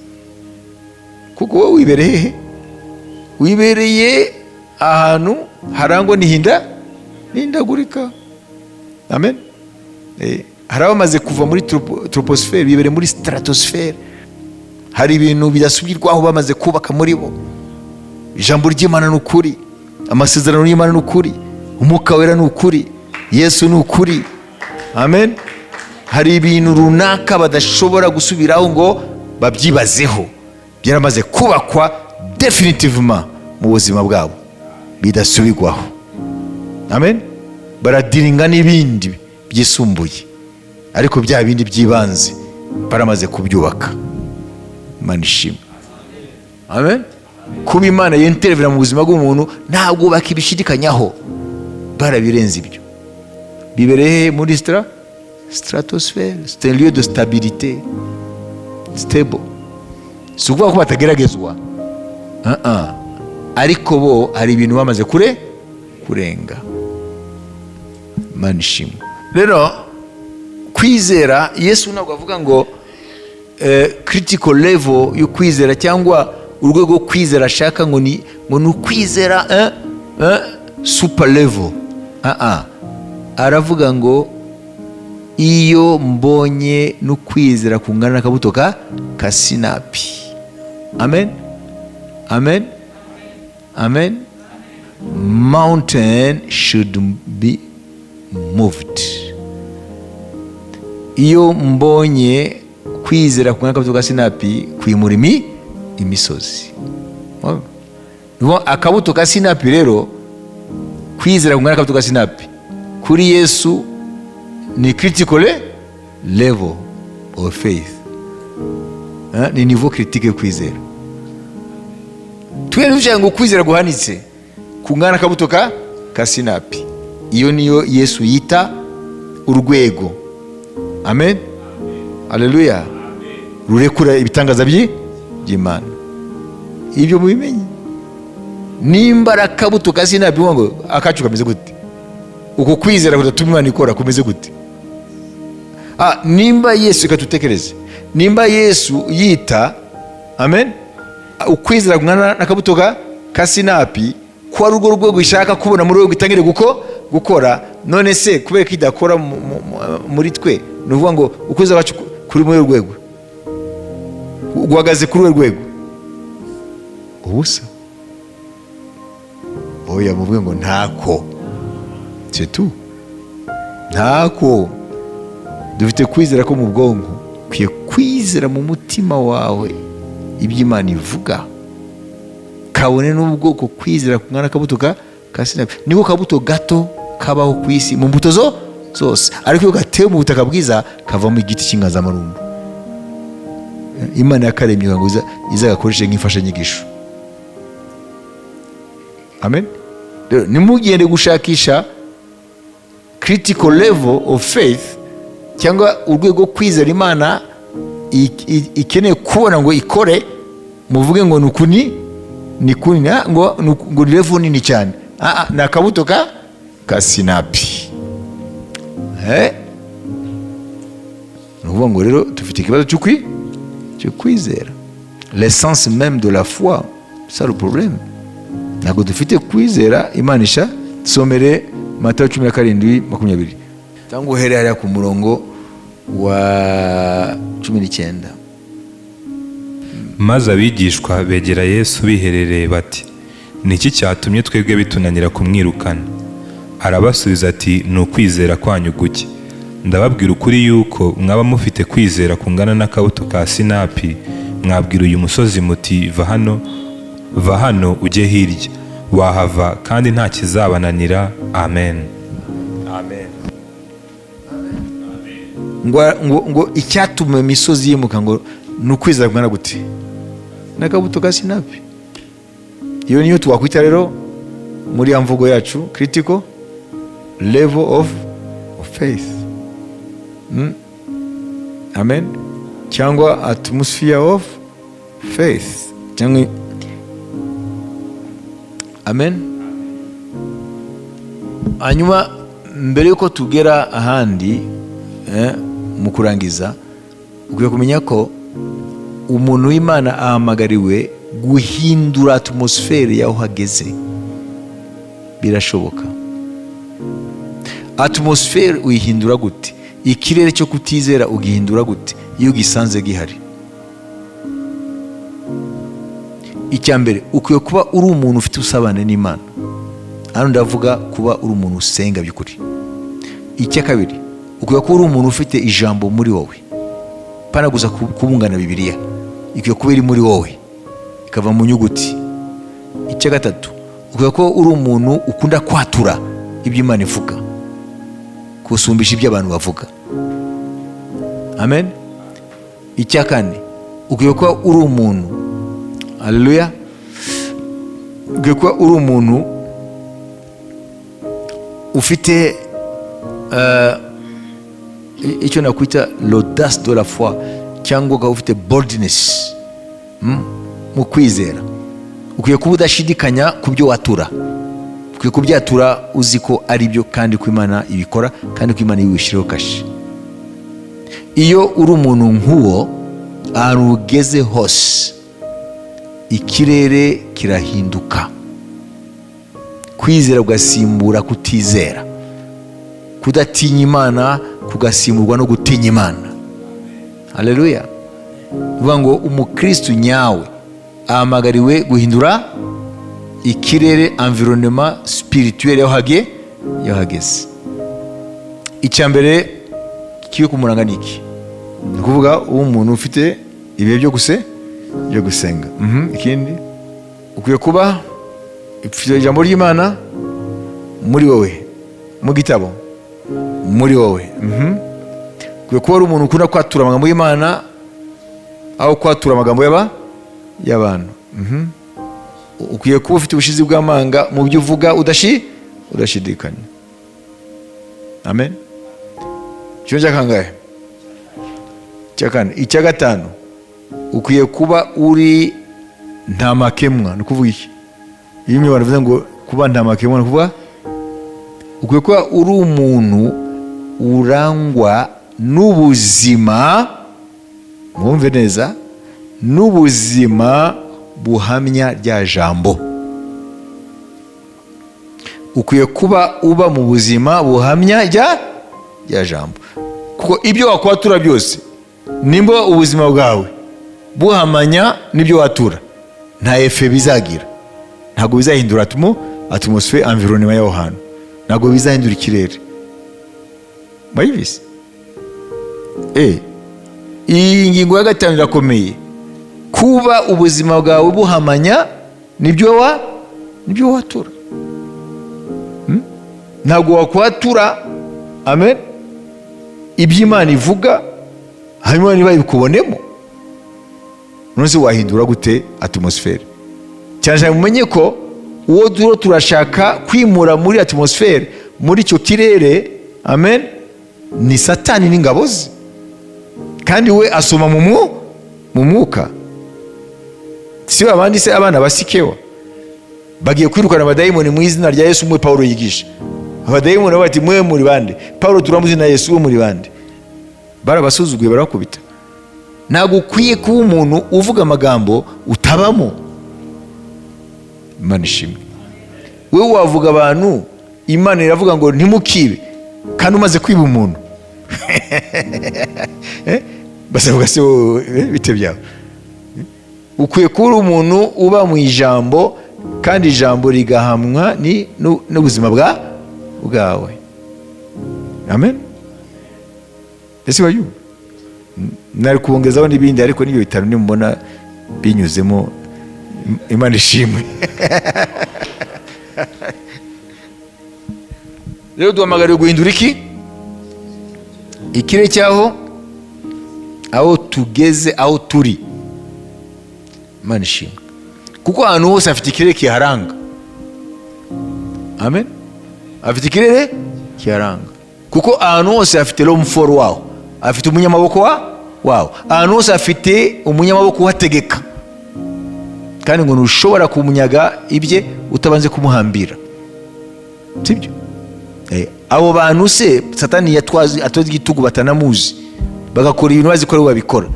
Kuko wowe wibereye hehe? Wibereye ahantu harangwa n'ihindagurika. Amen. Hari abamaze kuva muri troposfere bibereye muri stratosfere. Hari ibintu bidasubirwaho bamaze kubaka muri bo. Ijambo ry'Imana ni ukuri, amasezerano y'Imana ni ukuri, umwuka wera ni ukuri, Yesu ni ukuri. Amen. Hari ibintu runaka badashobora gusubiraho ngo babyibazeho, byaramaze kubakwa definitivement mu buzima bwabo, bidasubirwaho. Amen. Baradiringa n'ibindi byisumbuye, ariko bya bindi by'ibanze baramaze kubyubaka. Imana ishimwe. Amen. Kuba Imana yenterevera mu buzima bw'umuntu ntabwo bakibishidikanyaho, barabirenze ibyo. Bibereye muri stratosfere, c'est un lieu de stabilité, stable. Si ukuvuga ko batageragezwa, ariko bo hari ibintu bamaze kurenga. Imana ishimwe. Rero kwizera, Yesu ntabwo avuga ngo critical level yo kwizera cyangwa urwego rwo kwizera ashaka ngo ni ukwizera super level. Aravuga ngo iyo mbonye n'ukwizera kungana n'akabuto ka sinapi. Amen. Amen. Amen. Mountain should be moved. Iyo mbonye kwizera kungana n'akabuto ka sinapi kwimura imisozi. Akabuto ka sinapi rero, kwizera kungana n'akabuto ka sinapi kuri Yesu ni critical level of faith. Ni niveau critique yo kwizera. Tuye ngo kwizera guhanitse kungana n'akabuto ka sinapi, iyo niyo Yesu yita urwego. Amen. Haleluya. Rurekura ibitangaza by'Imana. Ibyo mubimenye. Nimba akabuto ka sinapi ngo akacu kameze gute? Uko kwizera kudatuma Imana ikora kumeze gute? Nimba Yesu, ikatutekereze, nimba Yesu yita, amen, ukwizera kungana n'akabuto ka sinapi ko ari urwo rwego ishaka kubona muri wowe gitangire gukora, none se kubera ko idakora muri twe, ni ukuvuga ngo ukwizera kwacu kuri muri rwego guhagaze kuri rwego ubusa. Oya muvuge ngo ntako, c'est tout. ntako. Dufite kwizera ko mu bwonko, ukwiye kwizera mu mutima wawe ibyo Imana ivuga, kabone n'ubwoko kwizera kungana akabuto ka sinapi. niko kabuto gato kabaho ku isi mu mbuto zose, ariko iyo gatewe mu butaka bwiza kavamo igiti cy'inganzamarumbu. Imana yakaremye ngo izagakoreshe nk'imfashanyigisho. Amen. Nimugende gushakisha critical level of faith cyangwa urwego kwizera Imana ikeneye kubona ngo ikore, muvuge ngo ni kuni ngo level nini cyane. Ni akabuto ka sinapi. Ni ukuvuga ngo rero dufite ikibazo cyo kwizera. L'essence même de la foi, c'est le problème. Ntabwo dufite kwizera Imana isha. Somere Matayo 17:20 cyangwa uhere hariya ku murongo wa 19. Maze abigishwa begera Yesu biherereye bati, ni iki cyatumye twebwe bitunanira kumwirukana? Arabasubiza ati, ni ukwizera kwanyu guke. Ndababwira ukuri yuko mwaba mufite kwizera kungana n'akabuto ka sinapi, mwabwira uyu musozi muti, va hano ujye hirya, wahava kandi nta kizabananira. Amen. Amen. ngo icyatuma imisozi yimuka ngo ni ukwizera kungana gute n'akabuto ka sinapi. Iyo niyo twakwita rero muri ya mvugo yacu critical level of faith. Amen. Cyangwa atmosphere of faith cyangwa amen. Hanyuma mbere yuko tugera ahandi mu kurangiza, ukwiye kumenya ko umuntu w'Imana ahamagariwe guhindura atmosfere yaho hageze. Birashoboka. Atmosfere uyihindura gute? Ikirere cyo kutizera ugihindura gute iyo gisanze gihari? Icyambere, ukwiye kuba uri umuntu ufite usabane n'Imana. Hano ndavuga kuba uri umuntu usenga by'ukuri. Icyakabiri, ukwiye kuba uri umuntu ufite ijambo muri wowe, pana gusa kubungana Bibiliya. Ikwiye kuba iri muri wowe ikava mu nyuguti. Icyagatatu, ukwiye kuba uri umuntu ukunda kwatura ibyo Imana ivuga kusumbisha ibyo abantu bavuga. Amen. Icyakane, ukwiye kuba uri umuntu, haleluya, ukwiye kuba uri umuntu ufite icyo nakwita l'audace de la foi, cyangwa ukaba ufite boldness mu kwizera. Ukwiye kuba udashidikanya ku byo watura, ukwiye kubyatura uzi ko ari byo kandi ko Imana ibikora kandi ko Imana ibishyireho kashi. Iyo uri umuntu nk'uwo, ahantu ugeze hose ikirere kirahinduka. Kwizera kugasimbura kutizera, kudatinya Imana kugasimburwa no gutinya Imana. Haleluya. Uvuga ngo umukristo nyawe ahamagariwe guhindura ikirere, environnement spirituel yaho hageze. Icyambere kiyo kumuranga niki, ni kuvuga umuntu ufite ibihe byo gusenga. Ikindi, ukwiye kuba ufite ijambo ry'Imana muri wowe, mu gitabo muri wowe. Ukwiye kuba ari umuntu ukunda kwatura amagambo y'Imana aho kwatura amagambo y'abantu. Ukwiye kuba ufite ubushizi bw'amanga mu byo uvuga udashidikanya. Amen. Cyo cyakangaye cyakane. Icyagatanu, ukwiye kuba uri nta makemwa. Ni kuvuga iki? Iyo abantu bavuze ngo kuba nta makemwa, ni kuvuga ukwiye kuba uri umuntu urangwa n'ubuzima, mwumve neza, n'ubuzima buhamya rya jambo. Ukwiye kuba uba mu buzima buhamya rya jambo, kuko ibyo wakwatura byose, nimba ubuzima bwawe buhamanya n'ibyo watura, nta efe bizagira. Ntabwo bizahindura atmosfere, environnement y'aho hantu, ntabwo bizahindura ikirere. mwayibise. Iyi ngingo ya gatanu irakomeye. Kuba ubuzima bwawe buhamanya nibyo watura. Ntabwo wakwatura amen iby'Imana ivuga hanyuma niba ibikubonemo, none wahindura gute atmosfere? Cyane mumenye ko uwo turashaka kwimura muri atmosfere, muri icyo kirere, amen, ni Satani n'ingabo ze, kandi we asoma mu mwuka. Si abandi se abana basikewa bagiye kwirukana abadayimoni mu izina rya Yesu, mwe Paulo yigisha abadayimoni bati mwe muri bande? Paulo turamuzi na Yesu, we muri bande? Barabasuzuguye, barakubita. Ntabwo ukwiye kuba umuntu uvuga amagambo utabamo. Imana ishimwe. Wewe wavuga abantu, Imana iravuga ngo ntimukibe, kandi umaze kwiba umuntu basavuga se bite byawe. Ukwiye kuba umuntu uba mu ijambo, kandi ijambo rigahamwa n'ubuzima bwawe. Amen. Ese bayu nari kubongezaho n'ibindi, ariko niyo bitanu nimubona binyuzemo, Imana ishimwe. Rero duhamagariwe guhindura ikirere cyaho, aho tugeze, aho turi. Imana ishimwe. Kuko ahantu hose afite ikirere kiharanga. Amen. Afite ikirere kiharanga. Kuko ahantu hose afite l'homme waho, afite umunyamaboko waho. Ahantu hose afite umunyamaboko uhategeka, kandi ngo ntushobora kumunyaga ibye utabanze kumuhambira. Sibyo? Abo bantu se Satani yatwaze igitugu batanamuzi, bagakora ibintu bazi ko ari babikora.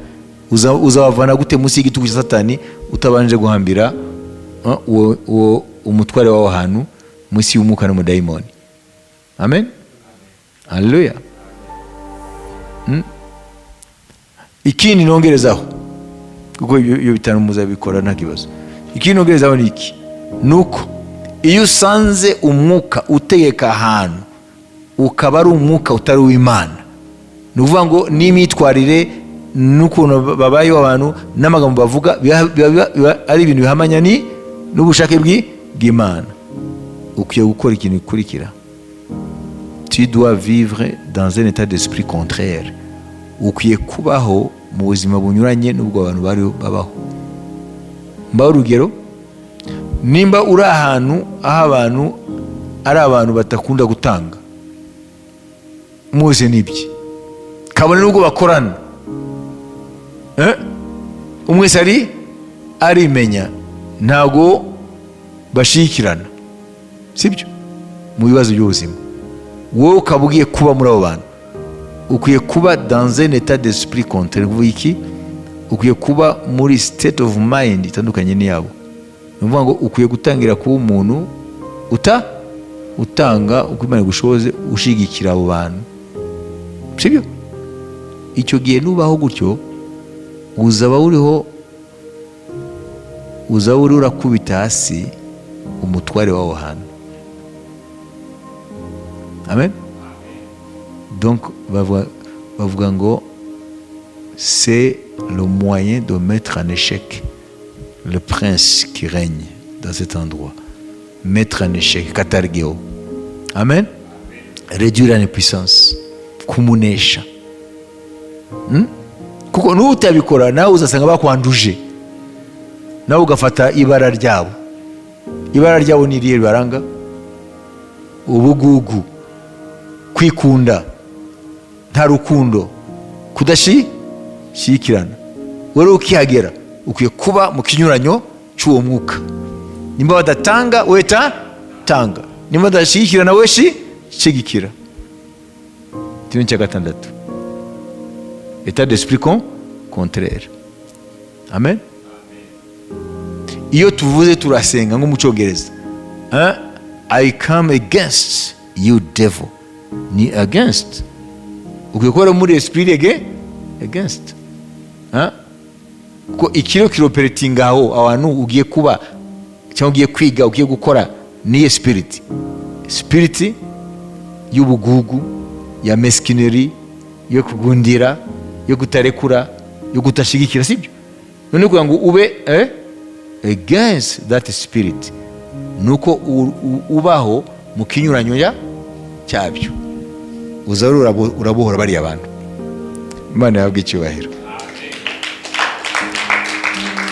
Uzabavana gute munsi y'igitugu cya Satani utabanje guhambira uwo umutware w'aho hantu munsi y'umwuka n'umudayimoni? Amen. Haleluya. Ikindi nongerezaho, kuko iyo bitanu muzabikora nta kibazo. Ikindi nongerezaho ni iki? Nuko iyo usanze umwuka utegeka ahantu ukaba ari umwuka utari uw'Imana, ni ukuvuga ngo n'imyitwarire n'ukuntu babayeho abantu n'amagambo bavuga biba ari ibintu bihamanya n'ubushake bw'Imana, ukwiye gukora ikintu gikurikira. Tu dois vivre dans un état d'esprit contraire. Ukwiye kubaho mu buzima bunyuranye n'ubwo abantu bari babaho. Mbaho urugero, nimba uri ahantu aho abantu ari abantu batakunda gutanga, muze n'ibye, kabone n'ubwo bakorana, umwe wese arimenya, ntabwo bashikirana, sibyo? Mu bibazo by'ubuzima wowe ukaba ugiye kuba muri abo bantu, ukwiye kuba dans un état d'esprit contraire. Kuvuga iki? Ukwiye kuba muri state of mind itandukanye n'iyabo. Ni ukuvuga ngo ukwiye gutangira kuba umuntu utanga uko Imana igushoboze, ushigikira abo bantu, sibyo? Icyo gihe nubaho gutyo, uzaba uriho urakubita hasi umutware w'aho hantu. Amen. Donc bavuga ngo c'est le moyen de mettre en échec le prince qui règne dans cet endroit. Mettre en échec, katargeo. Amen. Réduire en puissance, kumunesha. Kuko nutabikora nawe uzasanga bakwanduje, nawe ugafata ibara ryabo. Ibara ryabo ni irihe baranga? Ubugugu, kwikunda, nta rukundo, kudashikirana. Wewe ukihagera ukwiye kuba mu kinyuranyo cy'uwo mwuka. Nimba badatanga we tanga, nimba badashikirana we shigikira. Ikintu cya gatandatu, état d'esprit contraire. Amen. Iyo tuvuze turasenga nko mu Cyongereza, I come against you devil, ni against. Ukwiye kuba muri esprit against. Ko ikiro kiroperating aho abantu ugiye kuba cyangwa ugiye kwiga, ugiye gukora, ni spirit y'ubugugu, ya meskineri, yo kugundira, yo kutarekura, yo kutashigikira, sibyo? none kugira ngo ube against that spirit nuko ubaho mu kinyuranyo cyabyo, uzari urabohora bariya bantu. Imana yabwiye icyubahiro.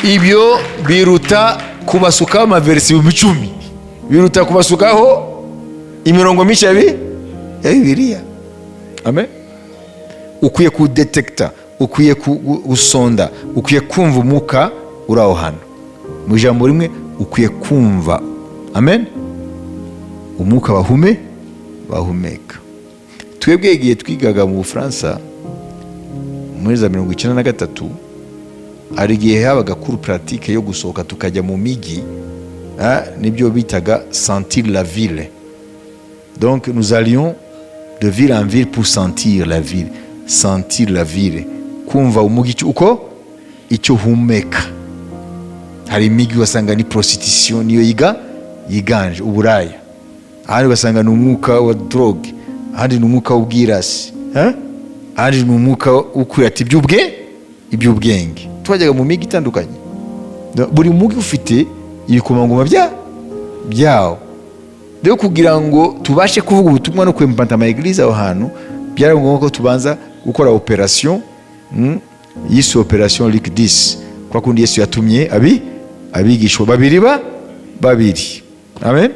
Ibyo biruta kubasukaho amaverisi 10, biruta kubasukaho imirongo mishya ya Bibiliya. Amen. Ukwiye kudetekta, ukwiye gusonda, ukwiye kumva umwuka uri aho hano. Mu ijambo rimwe, ukwiye kumva. Amen. Umwuka bahumeka. Twebwe igihe twigaga mu Bufaransa muri za 1993, hari igihe habaga cours pratique yo gusohoka tukajya mu migi, nibyo bitaga sentir la ville. Donc nous allions de ville en ville pour sentir la ville. Sentir la ville, kumva umugi uko icyo humeka. Hari imigi wasanga ni prostitution niyo yiganje, uburaya. Ahandi basanga ni umwuka wa drogue, ahandi ni umwuka w'ubwirasi, ahandi ni umwuka ukwirata iby'ubwenge. Twajyaga mu migi itandukanye, buri mugi ufite ibikomangoma byawo. Rero kugira ngo tubashe kuvuga ubutumwa no kwempanta ama eglise aho hantu, byari ngombwa ko tubanza gukora operation yise operation Luc 10, kwa kundi Yesu yatumye abigishwa babiri. Amen.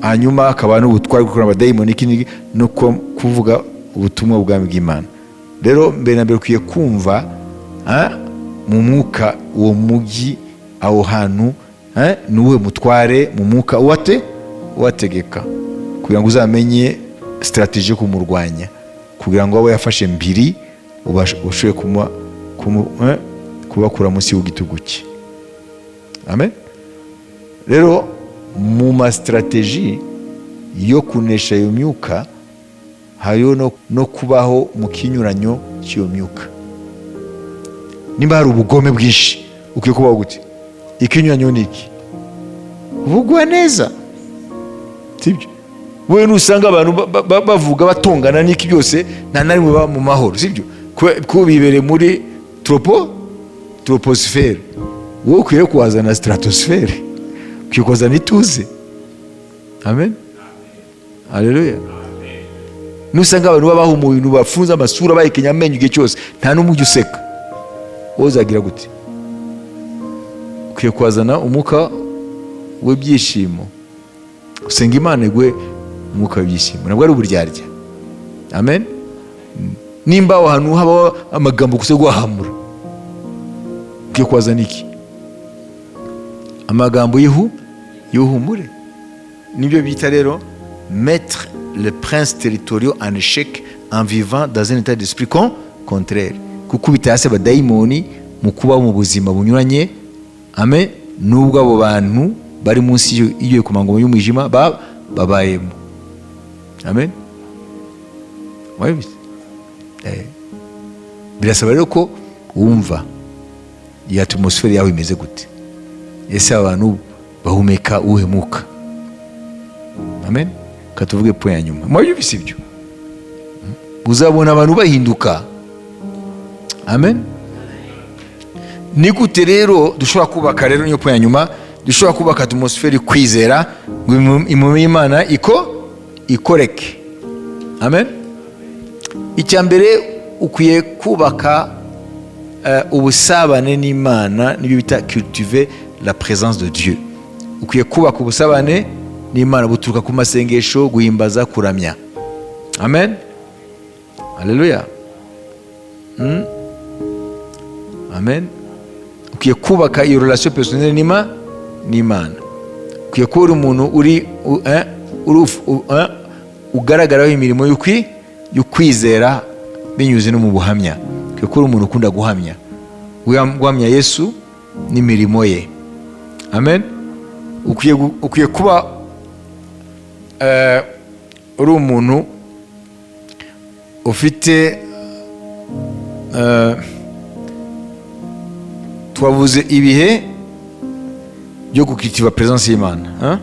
Hanyuma akaba n'ubutwari gukora abadayimoni n'ikindi no kuvuga ubutumwa bw'Ubwami bw'Imana. Rero mbere na mbere ukwiye kumva mu mwuka uwo mugi aho hantu nuwe mutware mu mwuka wategeka, kugira ngo uzamenye strategie kumurwanya, kugira ngo abo yafashe mbiri ubashoye kubakura munsi y'igitugu cye. Amen. Rero mu ma strategie yo kunesha iyo myuka hariho no kubaho mu kinyuranyo cy'iyo myuka. Nimba hari ubugome bwinshi, ukwiye kubaho gute? Ikinyuranyo ni iki? Uvugwa neza, sibyo? Wewe nusanga abantu bavuga batongana n'iki byose, nta nari mu mu mahoro, sibyo? Ko bibere muri troposphère. Wowe ukwiye kuwazana stratosphère, ukwiye kuwazana ituze. Amen. Haleluya. Nusanga abantu babaho mu bintu bafunza amasura bayikenya amenyo igihe cyose, nta n'umujyi useka, uzagira gute? Ukwiye kuwazana umwuka w'ibyishimo. Usenga Imana igwe umwuka w'ibyishimo, nabwo ari uburyarya. Amen. Nimba aho hantu haba amagambo gusa guhamura, ukwiye kuwazana iki? Amagambo y'ihumure. Nibyo bita rero mettre le prince territorial en échec en vivant dans un état d'esprit contraire. Kukubita hasi abadayimoni mu kuba mu buzima bunyuranye. Amen. Nubwo abo bantu bari munsi iyo kumangoma y'umwijima babayemo. Amen. Wabise? Birasaba rero ko wumva iyi atmosphere yawe imeze gute. Ese abantu bahumeka uhemuka. Amen. Katuvuge point ya nyuma. Mwabise ibyo? Uzabona abantu bahinduka. Amen. Ni gute rero dushobora kubaka rero niyo point ya nyuma, dushobora kubaka atmosphere kwizera ngo impuhwe y'Imana ikoreke. Amen. Icyambere ukwiye kubaka ubusabane n'Imana, nibyo bita cultiver la présence de Dieu. Ukwiye kubaka ubusabane n'Imana buturuka ku masengesho, guhimbaza, kuramya. Amen. Haleluya. Amen. Ukwiye kubaka iyo relation personnelle n'Imana. Ukwiye kuba uri umuntu ugaragaraho imirimo y'ukwizera binyuze no mu buhamya. Ukwiye kuba uri umuntu ukunda guhamya Yesu n'imirimo ye. Amen. Ukwiye kuba uri umuntu ufite twavuze ibihe byo gukitiva presence y'Imana,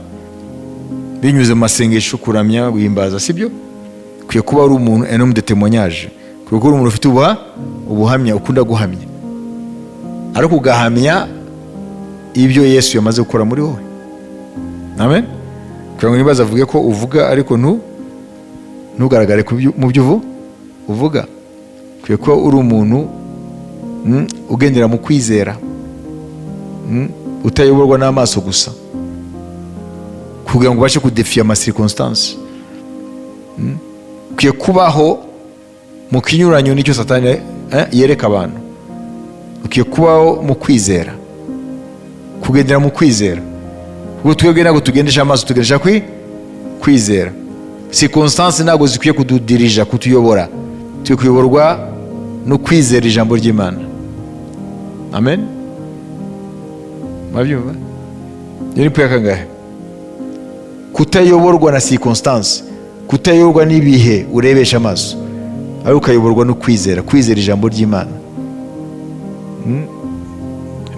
binyuze mu masengesho, kuramya, guhimbaza, sibyo? ukwiye kuba uri umuntu un homme de témoignage, ukwiye kuba uri umuntu ufite ubuhamya, ukunda guhamya, ariko ugahamya ibyo Yesu yamaze gukora muri wowe. Amen. Kugira ngo nibaza avuge ko uvuga ariko ntugaragare mu byo uvuga. Ukwiye kuba uri umuntu ugendera mu kwizera, utayoborwa n'amaso gusa, kugira ngo ubashe kudefiya ama circonstances. Ukwiye kubaho mu kinyuranyo n'icyo Satani yereka abantu. Ukwiye kubaho mu kwizera, kugendera mu kwizera, kuko twebwe ntabwo tugendesha amaso, tugendesha kwizera. Circonstances ntabwo zikwiye kududirija, kutuyobora. Tukwiye kuyoborwa no kwizera ijambo ry'Imana. Amen. Mwabyumva? Ni point kangahe? Kutayoborwa na circonstances, kutayoborwa n'ibihe urebesha amaso, ariko ukayoborwa no kwizera ijambo ry'Imana.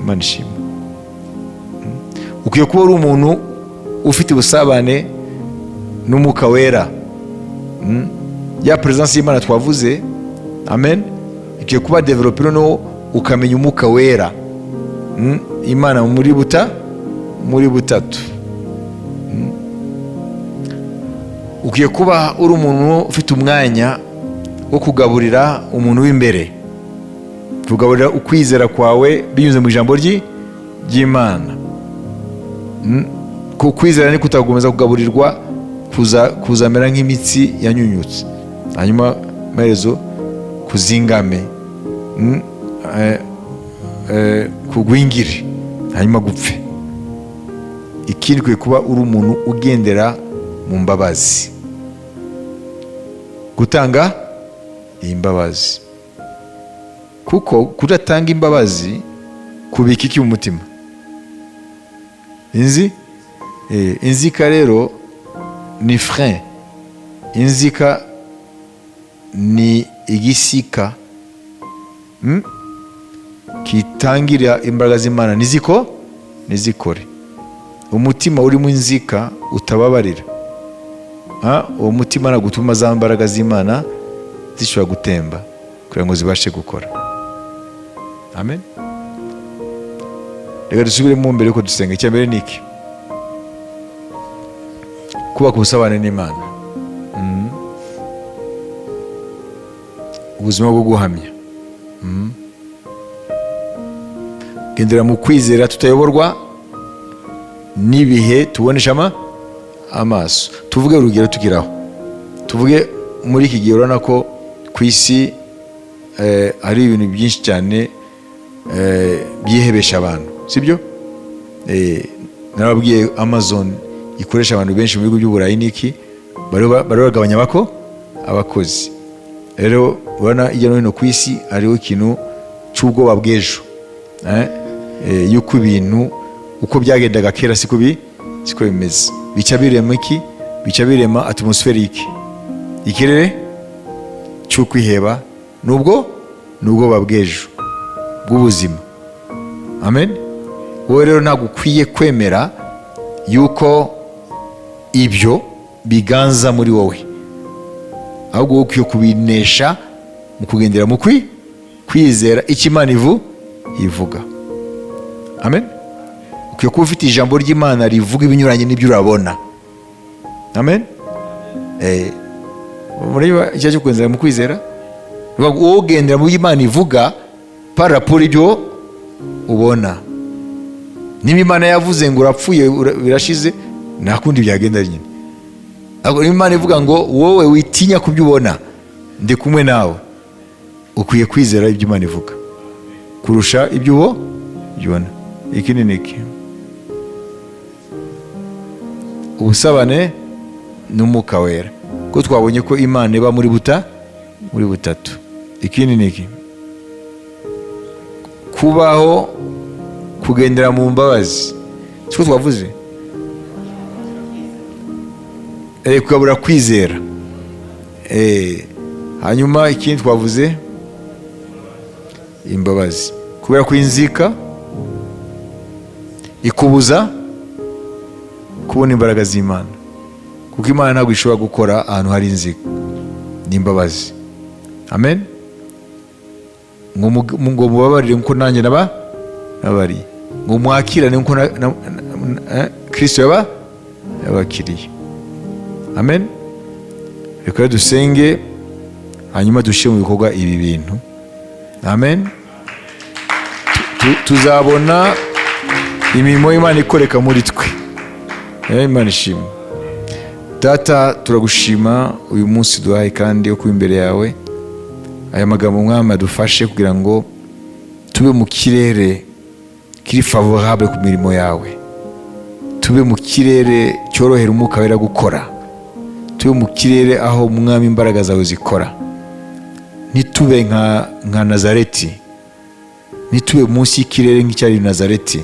Imana ishimwe. Ukwiye kuba uri umuntu ufite ubusabane n'Umwuka Wera, ya presence y'Imana twavuze. Amen. Ukwiye kuba developer no ukamenya Umwuka Wera, Imana muri butatu. Ukwiye kuba uri umuntu ufite umwanya wo kugaburira umuntu w'imbere, kugaburira ukwizera kwawe binyuze mu ijambo ry'Imana. Kwizera ni kutagomeza kugaburirwa kuzamera nk'imitsi yanyunyutse, hanyuma maherezo kuzingame, kugwingire, hanyuma gupfe. Ikindi kwiye kuba uri umuntu ugendera mu mbabazi, gutanga imbabazi, kuko kudatanga imbabazi kubika iki mu mutima? Inzika rero ni frein. Inzika ni igisika kitangira imbaraga z'Imana nizikore. Umutima uri mu inzika utababarira, uwo mutima ntabwo utuma za mbaraga z'Imana zishobora gutemba kugira ngo zibashe gukora. Amen. Reka dusubiremo mbere yuko dusenga. Icya mbere ni iki? Kubaka ubusabane n'Imana, ubuzima bwo guhamya, gendera mu kwizera, tutayoborwa n'ibihe tubonesha amaso. Tuvuge urugero tugiraho, tuvuge muri iki gihe urabona ko ku isi hari ibintu byinshi cyane byihebesha abantu, sibyo? Narababwiye Amazon ikoresha abantu benshi mu bihugu by'Uburayi niki bari bagabanya abakozi. Rero urabona hirya no hino ku isi hariho ikintu cy'ubwoba bw'ejo, yuko ibintu uko byagendaga kera siko bimeze. Bica birema iki? Bica birema atmospherique, ikirere cy'ukwiheba n'ubwoba bw'ejo bw'ubuzima. Amen. Wowe rero ntabwo ukwiye kwemera yuko ibyo biganza muri wowe, ahubwo ukwiye kubinesha mu kugendera mu kwizera icyo Imana ivuga. Amen. Ukwiye kuba ufite ijambo ry'Imana rivuga ibinyuranye n'ibyo urabona. Amen. Muri icyo cyo kugendera mu kwizera, wowe ugendera mu byo Imana ivuga par rapport ibyo ubona. Niba Imana yavuze ngo urapfuye birashize, nta kundi byagenda nyine. Ahubwo Imana ivuga ngo wowe witinya kubyo ubona, ndi kumwe nawe. Ukwiye kwizera ibyo Imana ivuga kurusha ibyo ubona. Iki ni iki? Ubusabane n'Umwuka Wera, ko twabonye ko Imana iba muri butatu. Ikindi ni iki? Kubaho kugendera mu mbabazi, siko twavuze? Kugabura kwizera. Hanyuma ikindi twavuze imbabazi, kubera ko inzika ikubuza kubona imbaraga z'Imana, kuko Imana ntabwo ishobora gukora ahantu hari inzika. n'imbabazi. Amen. Ngo mubabarire nkuko nanjye nababariye, ngo mwakirane nkuko Kristo yabakiriye. Amen. Reka dusenge hanyuma dushyire mu bikorwa ibi bintu. Amen. Tuzabona imirimo y'Imana ikoreka muri twe. Imana ishimwe. Data, turagushima uyu munsi duhaye kandi yo kuba imbere yawe. Aya magambo Mwami adufashe kugira ngo tube mu kirere kiri favorable ku mirimo yawe, tube mu kirere cyorohera umwuka wera gukora, tube mu kirere aho Mwami imbaraga zawe zikora. Ntitube nka Nazareti, ntitube munsi y'ikirere nk'icyari Nazareti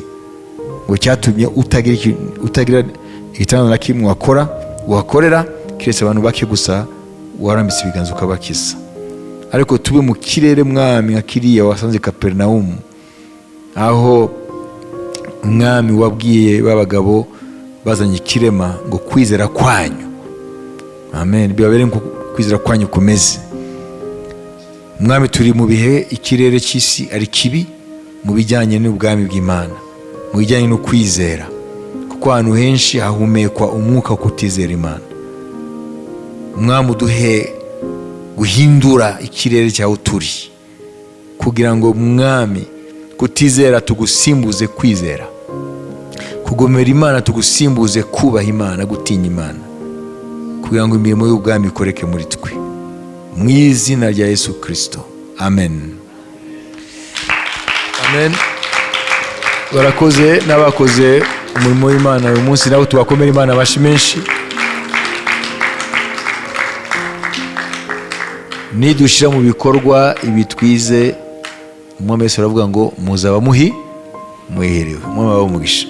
ngo cyatumye utagira igitanda na kimwe wakorera kiretse abantu bake gusa warambitse ibiganza ukabakiza. Ariko tube mu kirere Mwami nka kiriya wasanze Kaperinaumu, aho Mwami wabwiye babagabo bazanye ikirema ngo kwizera kwanyu, amen, bibabere nko kwizera kwanyu kumeze. Mwami, turi mu bihe ikirere cy'isi ari kibi mu bijyanye n'ubwami bw'Imana, mu bijyanye no kwizera, kuko ahantu henshi hahumekwa umwuka wo kutizera Imana. Mwami, uduhe guhindura ikirere cyawe turi, kugira ngo Mwami kutizera tugusimbuze kwizera, kugomera Imana tugusimbuze kubaha Imana, gutinya Imana, kugira ngo imirimo y'ubwami ikoreke muri twe, mu izina rya Yesu Kristo. Amen. Amen. Barakoze n'abakoze umurimo w'Imana uyu munsi, nabo tubakomera Imana amashyi menshi. Nidushyira mu bikorwa ibi twize, Umwami Yesu aravuga ngo muzaba muhiriwe. Umwami abahe umugisha.